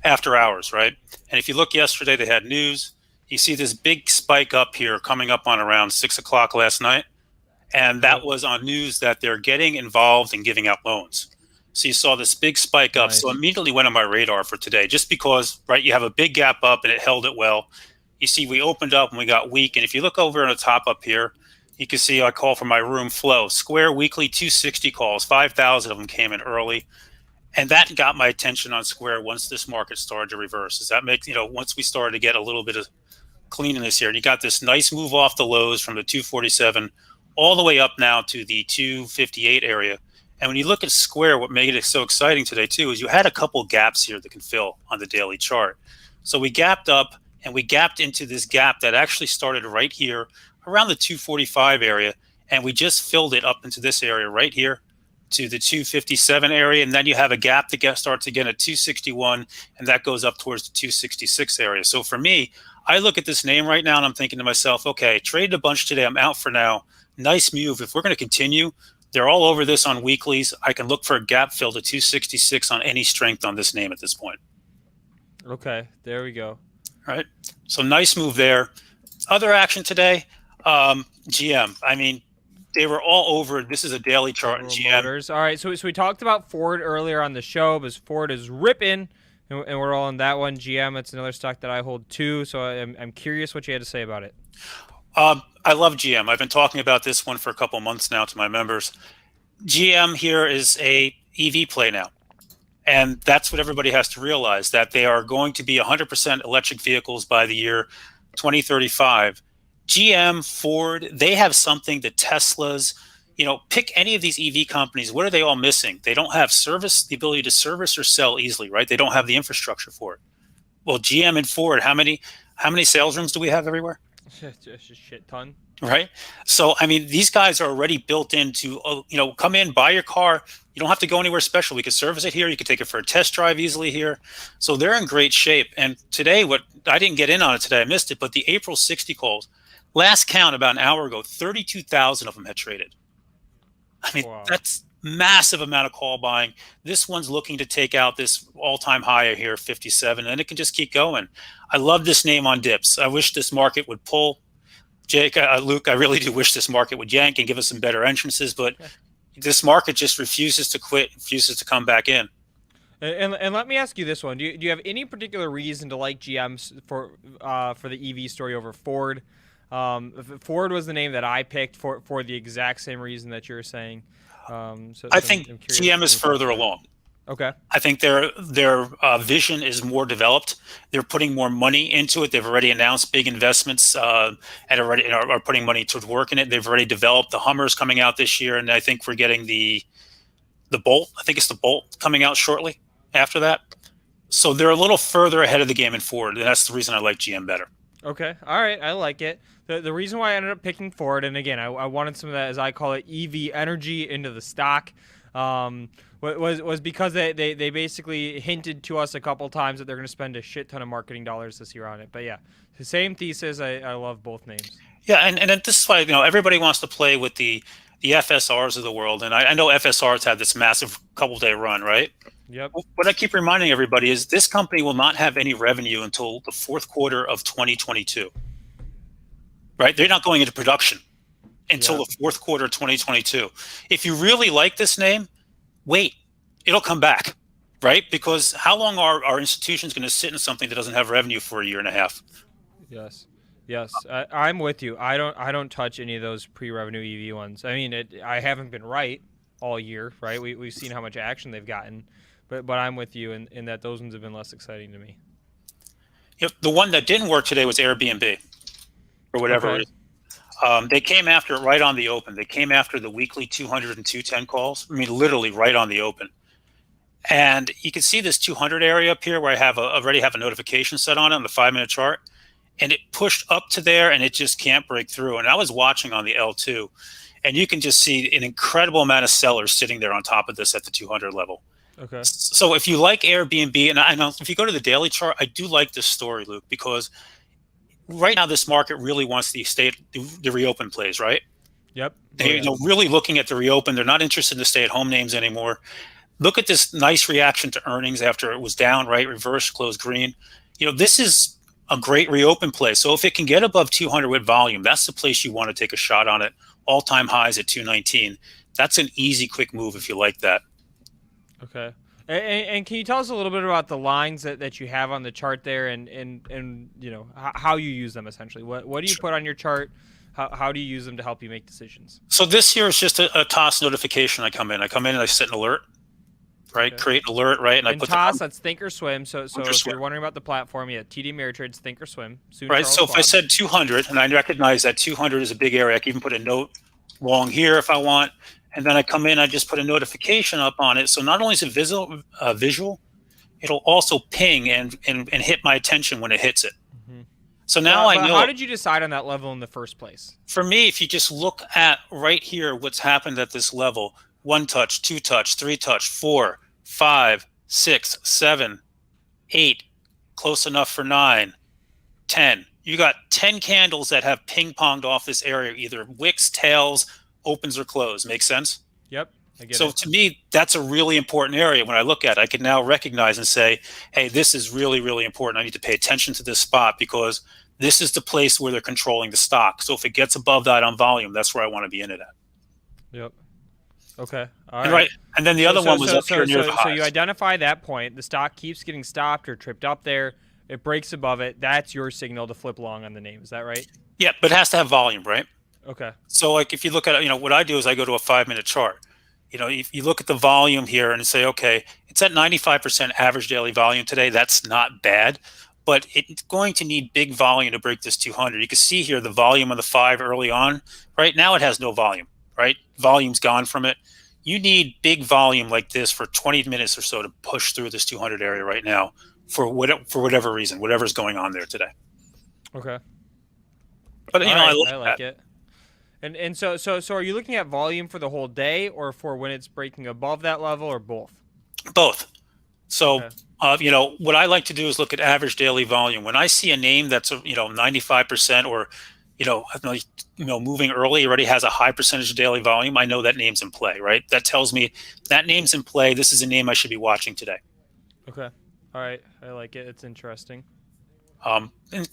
after hours, right? And if you look yesterday, they had news. You see this big spike up here coming up on around 6 o'clock last night. And that was on news that they're getting involved in giving out loans. So you saw this big spike up. Nice. So immediately went on my radar for today, just because, right, you have a big gap up and it held it well. You see, we opened up and we got weak. And if you look over on the top up here, You can see I call from my room flow. Square weekly 260 calls, 5,000 of them came in early. And that got my attention on Square once this market started to reverse. Does that make, once we started to get a little bit of cleanliness here, and you got this nice move off the lows from the 247 all the way up now to the 258 area. And when you look at Square, what made it so exciting today too is you had a couple gaps here that can fill on the daily chart. So we gapped up and we gapped into this gap that actually started right here around the 245 area, and we just filled it up into this area right here to the 257 area, and then you have a gap that starts again at 261, and that goes up towards the 266 area. So for me, I look at this name right now and I'm thinking to myself, okay, traded a bunch today, I'm out for now. Nice move. If we're going to continue, they're all over this on weeklies. I can look for a gap fill to 266 on any strength on this name at this point. Okay, there we go. All right, so nice move there. Other action today, GM. I mean, they were all over. This is a daily chart in GM. Motors. All right, so we talked about Ford earlier on the show, because Ford is ripping, and we're all on that one. GM, it's another stock that I hold too, so I'm curious what you had to say about it. I love GM. I've been talking about this one for a couple months now to my members. GM here is a EV play now. And that's what everybody has to realize, that they are going to be 100% electric vehicles by the year 2035. GM, Ford, they have something that Tesla's, pick any of these EV companies. What are they all missing? They don't have the ability to service or sell easily, right? They don't have the infrastructure for it. Well, GM and Ford, how many sales rooms do we have everywhere? Just a shit ton. Right. So, I mean, these guys are already built into, come in, buy your car. You don't have to go anywhere special. We could service it here. You could take it for a test drive easily here. So they're in great shape. And today, I didn't get in on it today. I missed it. But the April 60 calls, last count about an hour ago, 32,000 of them had traded. I mean, wow. That's massive amount of call buying. This one's looking to take out this all-time high here, 57, and it can just keep going. I love this name on dips. I wish this market would pull. Jake, Luke, I really do wish this market would yank and give us some better entrances, but this market just refuses to quit, refuses to come back in. And let me ask you this one: Do you have any particular reason to like GM for the EV story over Ford? Ford was the name that I picked for the exact same reason that you're saying. I think GM is further along. Okay. I think their vision is more developed. They're putting more money into it. They've already announced big investments and already are putting money to work in it. They've already developed the Hummers coming out this year, and I think we're getting the Bolt. I think it's the Bolt coming out shortly after that. So they're a little further ahead of the game in Ford, and that's the reason I like GM better. Okay. All right. I like it. The reason why I ended up picking Ford, and again, I wanted some of that, as I call it, EV energy into the stock, was because they basically hinted to us a couple times that they're going to spend a shit ton of marketing dollars this year on it. But yeah, the same thesis. I love both names. Yeah, and this is why everybody wants to play with the FSRs of the world, and I know FSRs had this massive couple-day run, right? Yep. What I keep reminding everybody is this company will not have any revenue until the fourth quarter of 2022. Right? They're not going into production until the fourth quarter of 2022. If you really like this name, wait, it'll come back, right? Because how long are our institutions going to sit in something that doesn't have revenue for a year and a half? Yes. I'm with you. I don't touch any of those pre-revenue EV ones. I mean, I haven't been right all year, right? We've seen how much action they've gotten, but I'm with you in that those ones have been less exciting to me. The one that didn't work today was Airbnb. Or whatever it is. They came after it right on the open. They came after the weekly 200 and 210 calls. I mean, literally right on the open. And you can see this 200 area up here where I already have a notification set on it on the 5-minute chart. And it pushed up to there, and it just can't break through. And I was watching on the L2, and you can just see an incredible amount of sellers sitting there on top of this at the 200 level. Okay. So if you like Airbnb, and I know if you go to the daily chart, I do like this story, Luke, because right now this market really wants the reopen plays, right? Yep. They're really looking at the reopen. They're not interested in the stay-at-home names anymore. Look at this nice reaction to earnings after it was down, right? Reverse, closed green. This is a great reopen play. So if it can get above 200 with volume, that's the place you want to take a shot on it. All-time highs at 219. That's an easy, quick move if you like that. Okay. And can you tell us a little bit about the lines that you have on the chart there, and how you use them essentially? What do you put on your chart How do you use them to help you make decisions? So this here is just a TOS notification. I come in and I set an alert, right? Okay. Create an alert, right? And I In put TOS, that's Think or Swim. So or if Swim. you're wondering about the platform, TD Ameritrade's Think or Swim. Right. So if I said 200, and I recognize that 200 is a big area, I can even put a note wrong here if I want. And then I come in, I just put a notification up on it. So not only is it visual, it'll also ping and hit my attention when it hits it. So now I know. How did you decide on that level in the first place? For me, if you just look at right here, what's happened at this level: 1 touch, 2 touch, 3 touch, 4, 5, 6, 7, 8, close enough for 9, 10. You got 10 candles that have ping-ponged off this area, either wicks, tails, opens, or close. Make sense? Yep. I get So it. to me, that's a really important area. When I look at it, I can now recognize and say, hey, this is really, really important. I need to pay attention to this spot because this is the place where they're controlling the stock. So if it gets above that on volume, that's where I want to be in it at. Yep. Okay. All And right. And then the other one was up here near the highs. So you identify that point. The stock keeps getting stopped or tripped up there. It breaks above it. That's your signal to flip long on the name. Is that right? Yeah, but it has to have volume, right? Okay. So like if you look at, what I do is I go to a 5-minute chart. If you look at the volume here and say, okay, it's at 95% average daily volume today. That's not bad, but it's going to need big volume to break this 200. You can see here the volume of the 5 early on. Right now it has no volume, right? Volume's gone from it. You need big volume like this for 20 minutes or so to push through this 200 area right now for whatever reason, whatever's going on there today. Okay. But I I like it. And so are you looking at volume for the whole day or for when it's breaking above that level or both? Both. So, Okay. what I like to do is look at average daily volume. When I see a name that's 95% or moving early, already has a high percentage of daily volume, I know that name's in play, right? That tells me that name's in play. This is a name I should be watching today. Okay. All right. I like it. It's interesting. And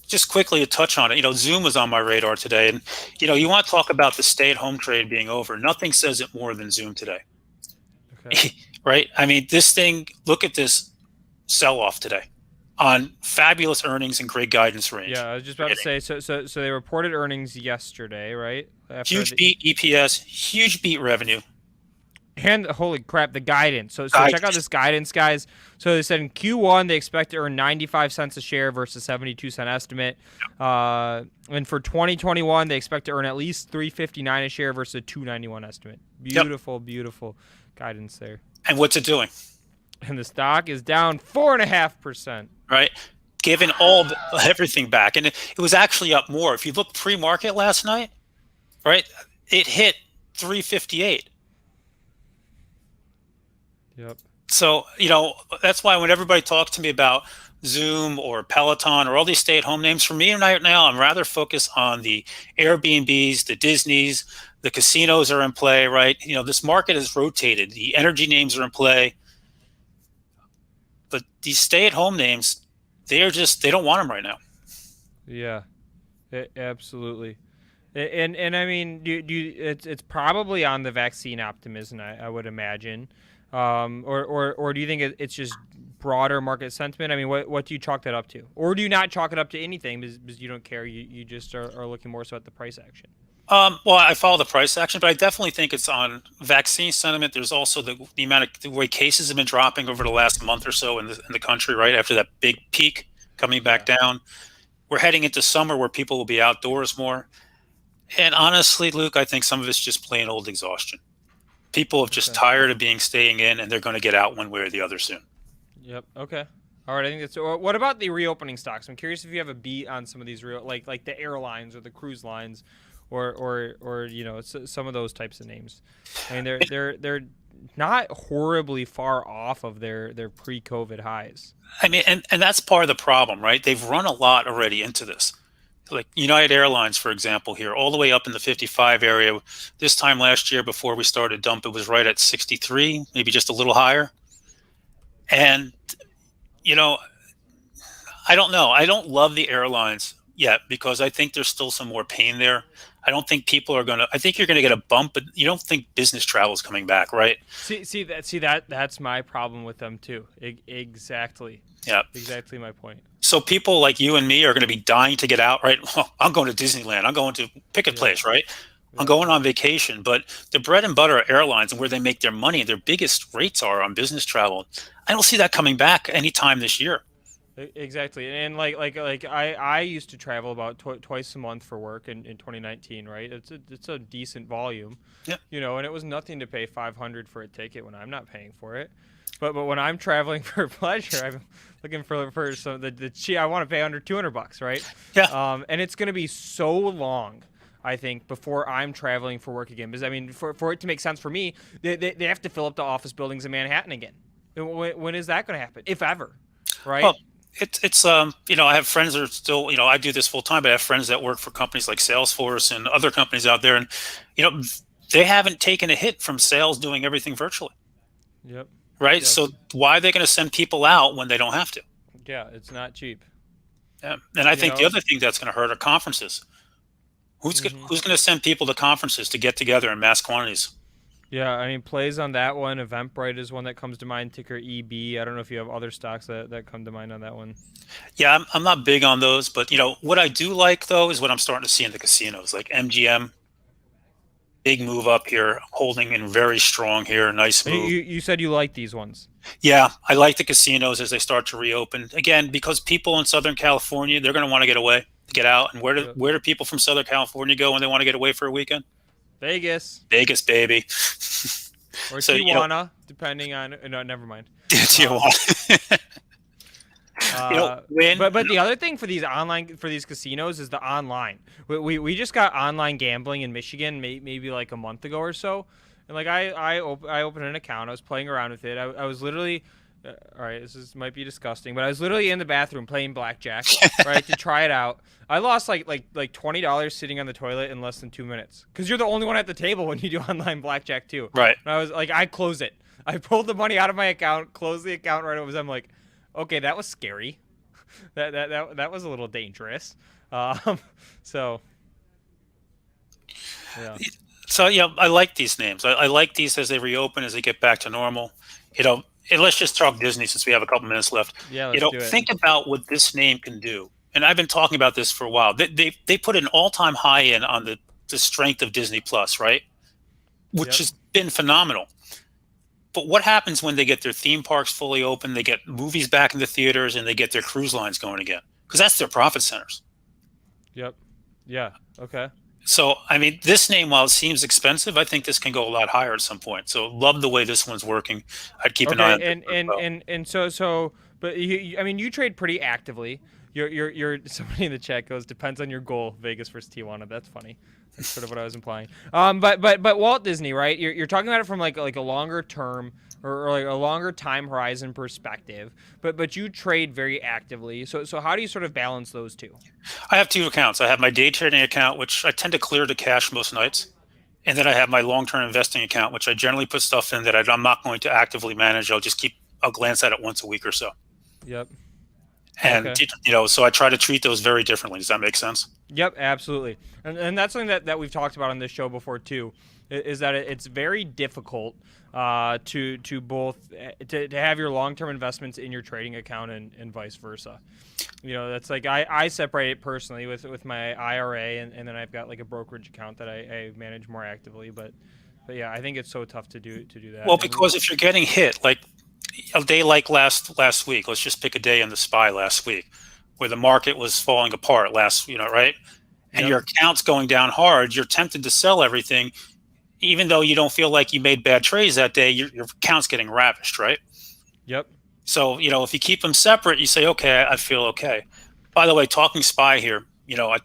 just quickly to touch on it, Zoom was on my radar today, and you want to talk about the stay-at-home trade being over. Nothing says it more than Zoom today, Okay. right? I mean, this thing. Look at this sell-off today on fabulous earnings and great guidance range. Yeah, I was just about to say. So they reported earnings yesterday, right? Huge beat EPS, huge beat revenue. And holy crap, the guidance. So check out this guidance, guys. So they said in Q1 they expect to earn 95 cents a share versus 72-cent estimate. And for 2021 they expect to earn at least $3.59 a share versus a $2.91 estimate. Beautiful, beautiful guidance there. And what's it doing? And the stock is down 4.5%. Right, given everything back, and it was actually up more. If you look pre-market last night, right, it hit 358. Yep. So, that's why when everybody talks to me about Zoom or Peloton or all these stay-at-home names, for me right now, I'm rather focused on the Airbnbs, the Disneys, the casinos are in play, right? This market has rotated. The energy names are in play. But these stay-at-home names, they don't want them right now. Yeah, absolutely. And I mean, it's probably on the vaccine optimism, I would imagine. Or do you think it's just broader market sentiment? I mean, what do you chalk that up to? Or do you not chalk it up to anything because you don't care? You just are looking more so at the price action? Well, I follow the price action, but I definitely think it's on vaccine sentiment. There's also the way cases have been dropping over the last month or so in the country, right after that big peak coming back down. We're heading into summer where people will be outdoors more. And honestly, Luke, I think some of it's just plain old exhaustion. People are just tired of staying in, and they're going to get out one way or the other soon. Yep. Okay. All right. I think that's. What about the reopening stocks? I'm curious if you have a beat on some of these like the airlines or the cruise lines, or some of those types of names. I mean, they're not horribly far off of their pre-COVID highs. I mean, and that's part of the problem, right? They've run a lot already into this. Like United Airlines, for example, here, all the way up in the 55 area. This time last year, before we started dump, it was right at 63, maybe just a little higher. And, I don't know. I don't love the airlines yet because I think there's still some more pain there. I don't think people are I think you're going to get a bump, but you don't think business travel is coming back, right? That's my problem with them too. Exactly. Yeah. Exactly my point. So people like you and me are going to be dying to get out, right? Well, I'm going to Disneyland. I'm going to pick a place, right? I'm going on vacation, but the bread and butter airlines and where they make their money, their biggest rates are on business travel. I don't see that coming back anytime this year. Exactly, and I used to travel about twice a month for work in 2019, right? It's a decent volume, yeah. You know, and it was nothing to pay $500 for a ticket when I'm not paying for it. But when I'm traveling for pleasure, I'm looking for some I want to pay under $200, right? Yeah. And it's going to be so long, I think, before I'm traveling for work again. Because I mean, for it to make sense for me, they have to fill up the office buildings in Manhattan again. When is that going to happen, if ever? Right. Well, it's you know, I have friends that are still, you know, I do this full time, but I have friends that work for companies like Salesforce and other companies out there, and you know, they haven't taken a hit from sales doing everything virtually. Yep. Right. Yeah. So why are they going to send people out when they don't have to? Yeah, it's not cheap. Yeah. And I think the other thing that's going to hurt are conferences. Who's going to send people to conferences to get together in mass quantities? Yeah, I mean, plays on that one. Eventbrite is one that comes to mind. Ticker EB. I don't know if you have other stocks that come to mind on that one. Yeah, I'm not big on those, but you know what I do like though is what I'm starting to see in the casinos, like MGM. Big move up here, holding in very strong here. Nice move. You said you like these ones. Yeah, I like the casinos as they start to reopen again, because people in Southern California, they're going to want to get away, get out. And where do people from Southern California go when they want to get away for a weekend? Vegas. Vegas, baby. Or so, Tijuana, depending on. No, never mind. Tijuana. But the other thing for these casinos is the online. We just got online gambling in Michigan maybe like a month ago or so, and like I opened an account. I was playing around with it. I was literally. All right, might be disgusting, but I was literally in the bathroom playing blackjack, right, to try it out. I lost like $20 sitting on the toilet in less than 2 minutes, because you're the only one at the table when you do online blackjack too. Right. And I was like, I closed it. I pulled the money out of my account, closed the account right away. I'm like, okay, that was scary. That was a little dangerous. So. Yeah. So yeah, I like these names. I like these as they reopen, as they get back to normal. You know. And let's just talk Disney since we have a couple minutes left. Yeah, let's do it. Think about what this name can do. And I've been talking about this for a while. They put an all-time high in on the strength of Disney Plus, right? Which has been phenomenal. But what happens when they get their theme parks fully open, they get movies back in the theaters, and they get their cruise lines going again? Because that's their profit centers. Yep. Yeah. Okay. So, I mean, this name, while it seems expensive, I think this can go a lot higher at some point. So, love the way this one's working. I'd keep an eye on it. And so, but I mean, you trade pretty actively. You're somebody in the chat goes, depends on your goal, Vegas versus Tijuana. That's funny. That's sort of what I was implying. But Walt Disney, right? You're talking about it from like a longer term or like a longer time horizon perspective. But you trade very actively. So how do you sort of balance those two? I have two accounts. I have my day trading account, which I tend to clear to cash most nights. And then I have my long-term investing account, which I generally put stuff in that I'm not going to actively manage. I'll glance at it once a week or so. Yep. And, you know, so I try to treat those very differently. Does that make sense? Yep, absolutely. And that's something that we've talked about on this show before, too, is that it's very difficult to both to have your long-term investments in your trading account and vice versa. You know, that's like I separate it personally with my IRA, and then I've got like a brokerage account that I manage more actively. But yeah, I think it's so tough to do that. Well, because if you're getting hit, like a day like last week, let's just pick a day in the SPY last week, where the market was falling apart right? And your account's going down hard, you're tempted to sell everything, even though you don't feel like you made bad trades that day. Your account's getting ravished, right? Yep. So, you know, if you keep them separate, you say, okay, I feel okay. By the way, talking SPY here, you know, I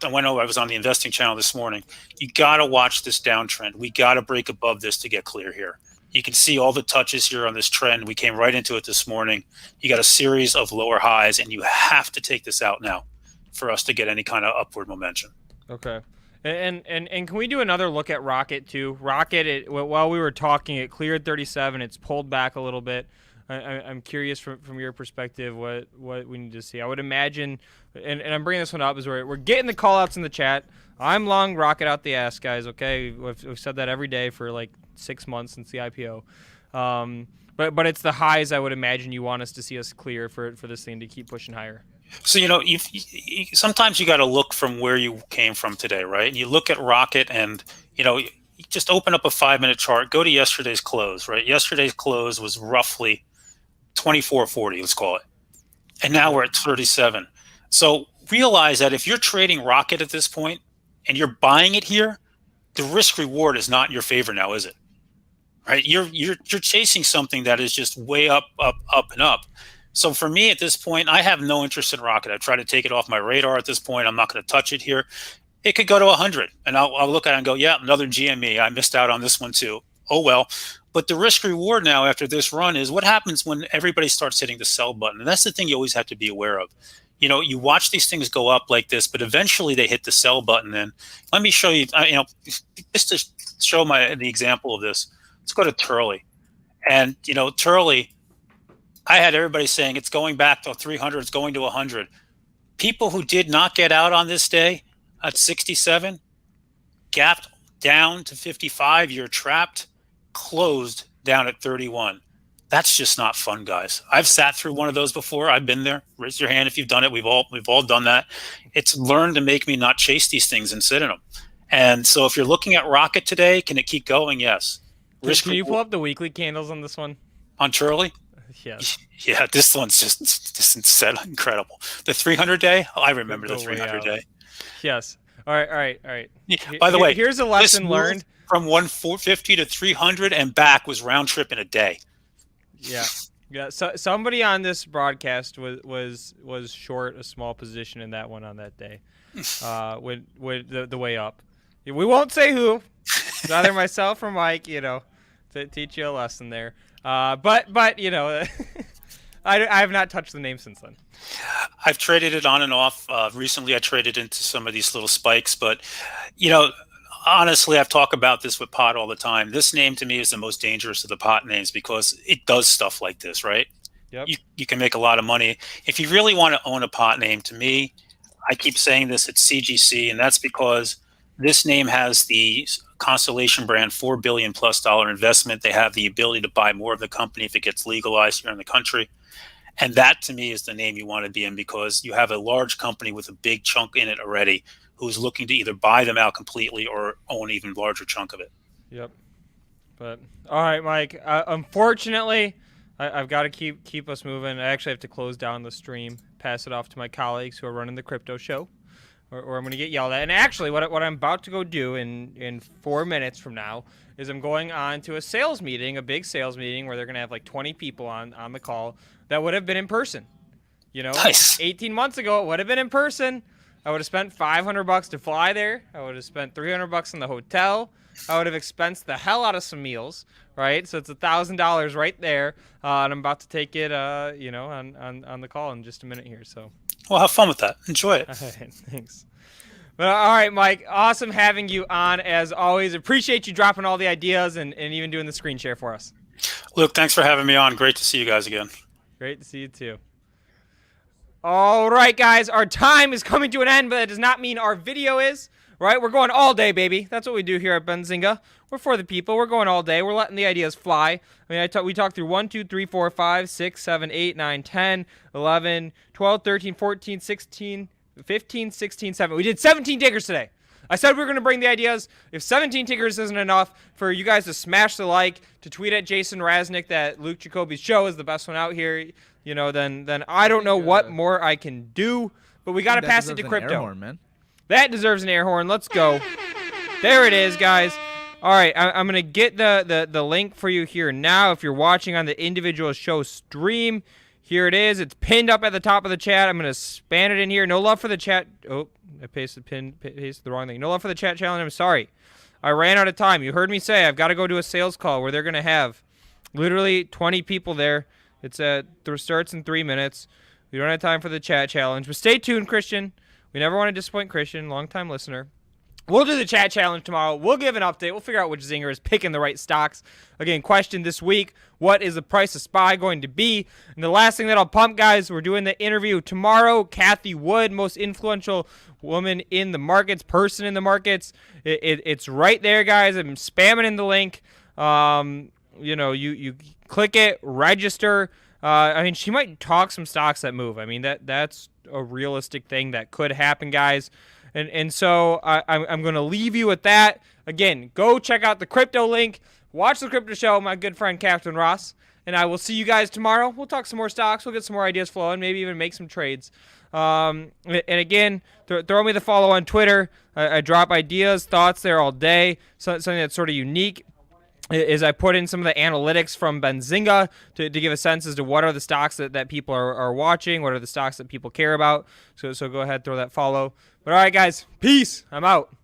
was on the investing channel this morning. You got to watch this downtrend. We got to break above this to get clear here. You can see all the touches here on this trend. We came right into it this morning. You got a series of lower highs, and you have to take this out now for us to get any kind of upward momentum. Okay. And can we do another look at Rocket too? Rocket, while we were talking, it cleared 37. It's pulled back a little bit. I'm curious from your perspective what we need to see. I would imagine, and I'm bringing this one up, is we're getting the call-outs in the chat. I'm long Rocket out the ass, guys, okay? We've said that every day for like 6 months since the IPO. But it's the highs I would imagine you want us to see us clear for this thing to keep pushing higher. So, sometimes you got to look from where you came from today, right? And you look at Rocket and, you just open up a 5-minute chart, go to yesterday's close, right? Yesterday's close was roughly 24.40, let's call it. And now we're at 37. So realize that if you're trading Rocket at this point and you're buying it here, the risk reward is not in your favor now, is it? Right? You're chasing something that is just way up, and up. So for me at this point, I have no interest in Rocket. I try to take it off my radar at this point. I'm not going to touch it here. It could go to 100, and I'll look at it and go, yeah, another GME. I missed out on this one too. Oh well. But the risk reward now after this run is what happens when everybody starts hitting the sell button, and that's the thing you always have to be aware of. You watch these things go up like this, but eventually they hit the sell button. And let me show you, just to show the example of this. Let's go to Turley, and Turley. I had everybody saying it's going back to 300, it's going to 100. People who did not get out on this day at 67, gapped down to 55, you're trapped, closed down at 31. That's just not fun, guys. I've sat through one of those before. I've been there. Raise your hand if you've done it. We've all done that. It's learned to make me not chase these things and sit in them. And so if you're looking at Rocket today, can it keep going? Yes. Can you pull up the weekly candles on this one? On Turley? Yes. Yeah, this one's just incredible. The 300 day? I remember the 300 day. Yes. All right. Yeah, by the way, here's a lesson learned. From 150 to 300 and back was round trip in a day. Yeah. So somebody on this broadcast was short a small position in that one on that day, with the way up. We won't say who, neither myself or Mike. To teach you a lesson there. But I have not touched the name since then. I've traded it on and off. Recently, I traded into some of these little spikes, but honestly, I've talked about this with pot all the time. This name to me is the most dangerous of the pot names because it does stuff like this, right? Yep. You can make a lot of money. If you really want to own a pot name, to me, I keep saying this, it's CGC, and that's because this name has the Constellation brand $4 billion+ investment. They have the ability to buy more of the company if it gets legalized here in the country. And that to me is the name you want to be in because you have a large company with a big chunk in it already who's looking to either buy them out completely or own an even larger chunk of it. Yep. But all right, Mike. Unfortunately, I've got to keep us moving. I actually have to close down the stream, pass it off to my colleagues who are running the crypto show, or I'm going to get yelled at. And actually, what I'm about to go do in 4 minutes from now is I'm going on to a sales meeting, a big sales meeting where they're going to have like 20 people on the call that would have been in person. Nice. 18 months ago, it would have been in person. I would have spent $500 to fly there. I would have spent $300 in the hotel. I would have expensed the hell out of some meals, right? So it's $1,000 right there, and I'm about to take it, on the call in just a minute here. So, well, have fun with that. Enjoy it. All right, thanks. But all right, Mike, awesome having you on as always. Appreciate you dropping all the ideas and even doing the screen share for us. Luke, thanks for having me on. Great to see you guys again. Great to see you too. All right, guys, our time is coming to an end, but that does not mean our video is, right? We're going all day, baby. That's what we do here at Benzinga. We're for the people. We're going all day. We're letting the ideas fly. I mean, we talked through 1, 2, 3, 4, 5, 6, 7, 8, 9, 10, 11, 12, 13, 14, 16, 15, 16, 17. We did 17 tickers today. I said we were going to bring the ideas. If 17 tickers isn't enough for you guys to smash the like, to tweet at Jason Raznick that Luke Jacobi's show is the best one out here, then I don't know what more I can do. But we got to pass it to crypto. Air horn, man. That deserves an air horn. Let's go. There it is, guys. All right, I'm going to get the link for you here now. If you're watching on the individual show stream, here it is. It's pinned up at the top of the chat. I'm going to span it in here. No love for the chat. Oh, I pasted the wrong thing. No love for the chat challenge. I'm sorry. I ran out of time. You heard me say I've got to go to a sales call where they're going to have literally 20 people there. It starts in 3 minutes. We don't have time for the chat challenge. But stay tuned, Christian. We never want to disappoint Christian, longtime listener. We'll do the chat challenge tomorrow. We'll give an update. We'll figure out which Zinger is picking the right stocks. Again, question this week, what is the price of SPY going to be? And the last thing that I'll pump, guys, we're doing the interview tomorrow. Kathy Wood, most influential woman in the markets, person in the markets. It's right there, guys. I'm spamming in the link. you click it, register. I mean, she might talk some stocks that move. I mean, that's a realistic thing that could happen, guys. And so I'm going to leave you with that. Again, go check out the crypto link. Watch the crypto show, my good friend Captain Ross. And I will see you guys tomorrow. We'll talk some more stocks. We'll get some more ideas flowing. Maybe even make some trades. And again, throw me the follow on Twitter. I drop ideas, thoughts there all day. Something that's sort of unique is I put in some of the analytics from Benzinga to give a sense as to what are the stocks that people are watching, what are the stocks that people care about. So go ahead, throw that follow. But all right, guys, peace. I'm out.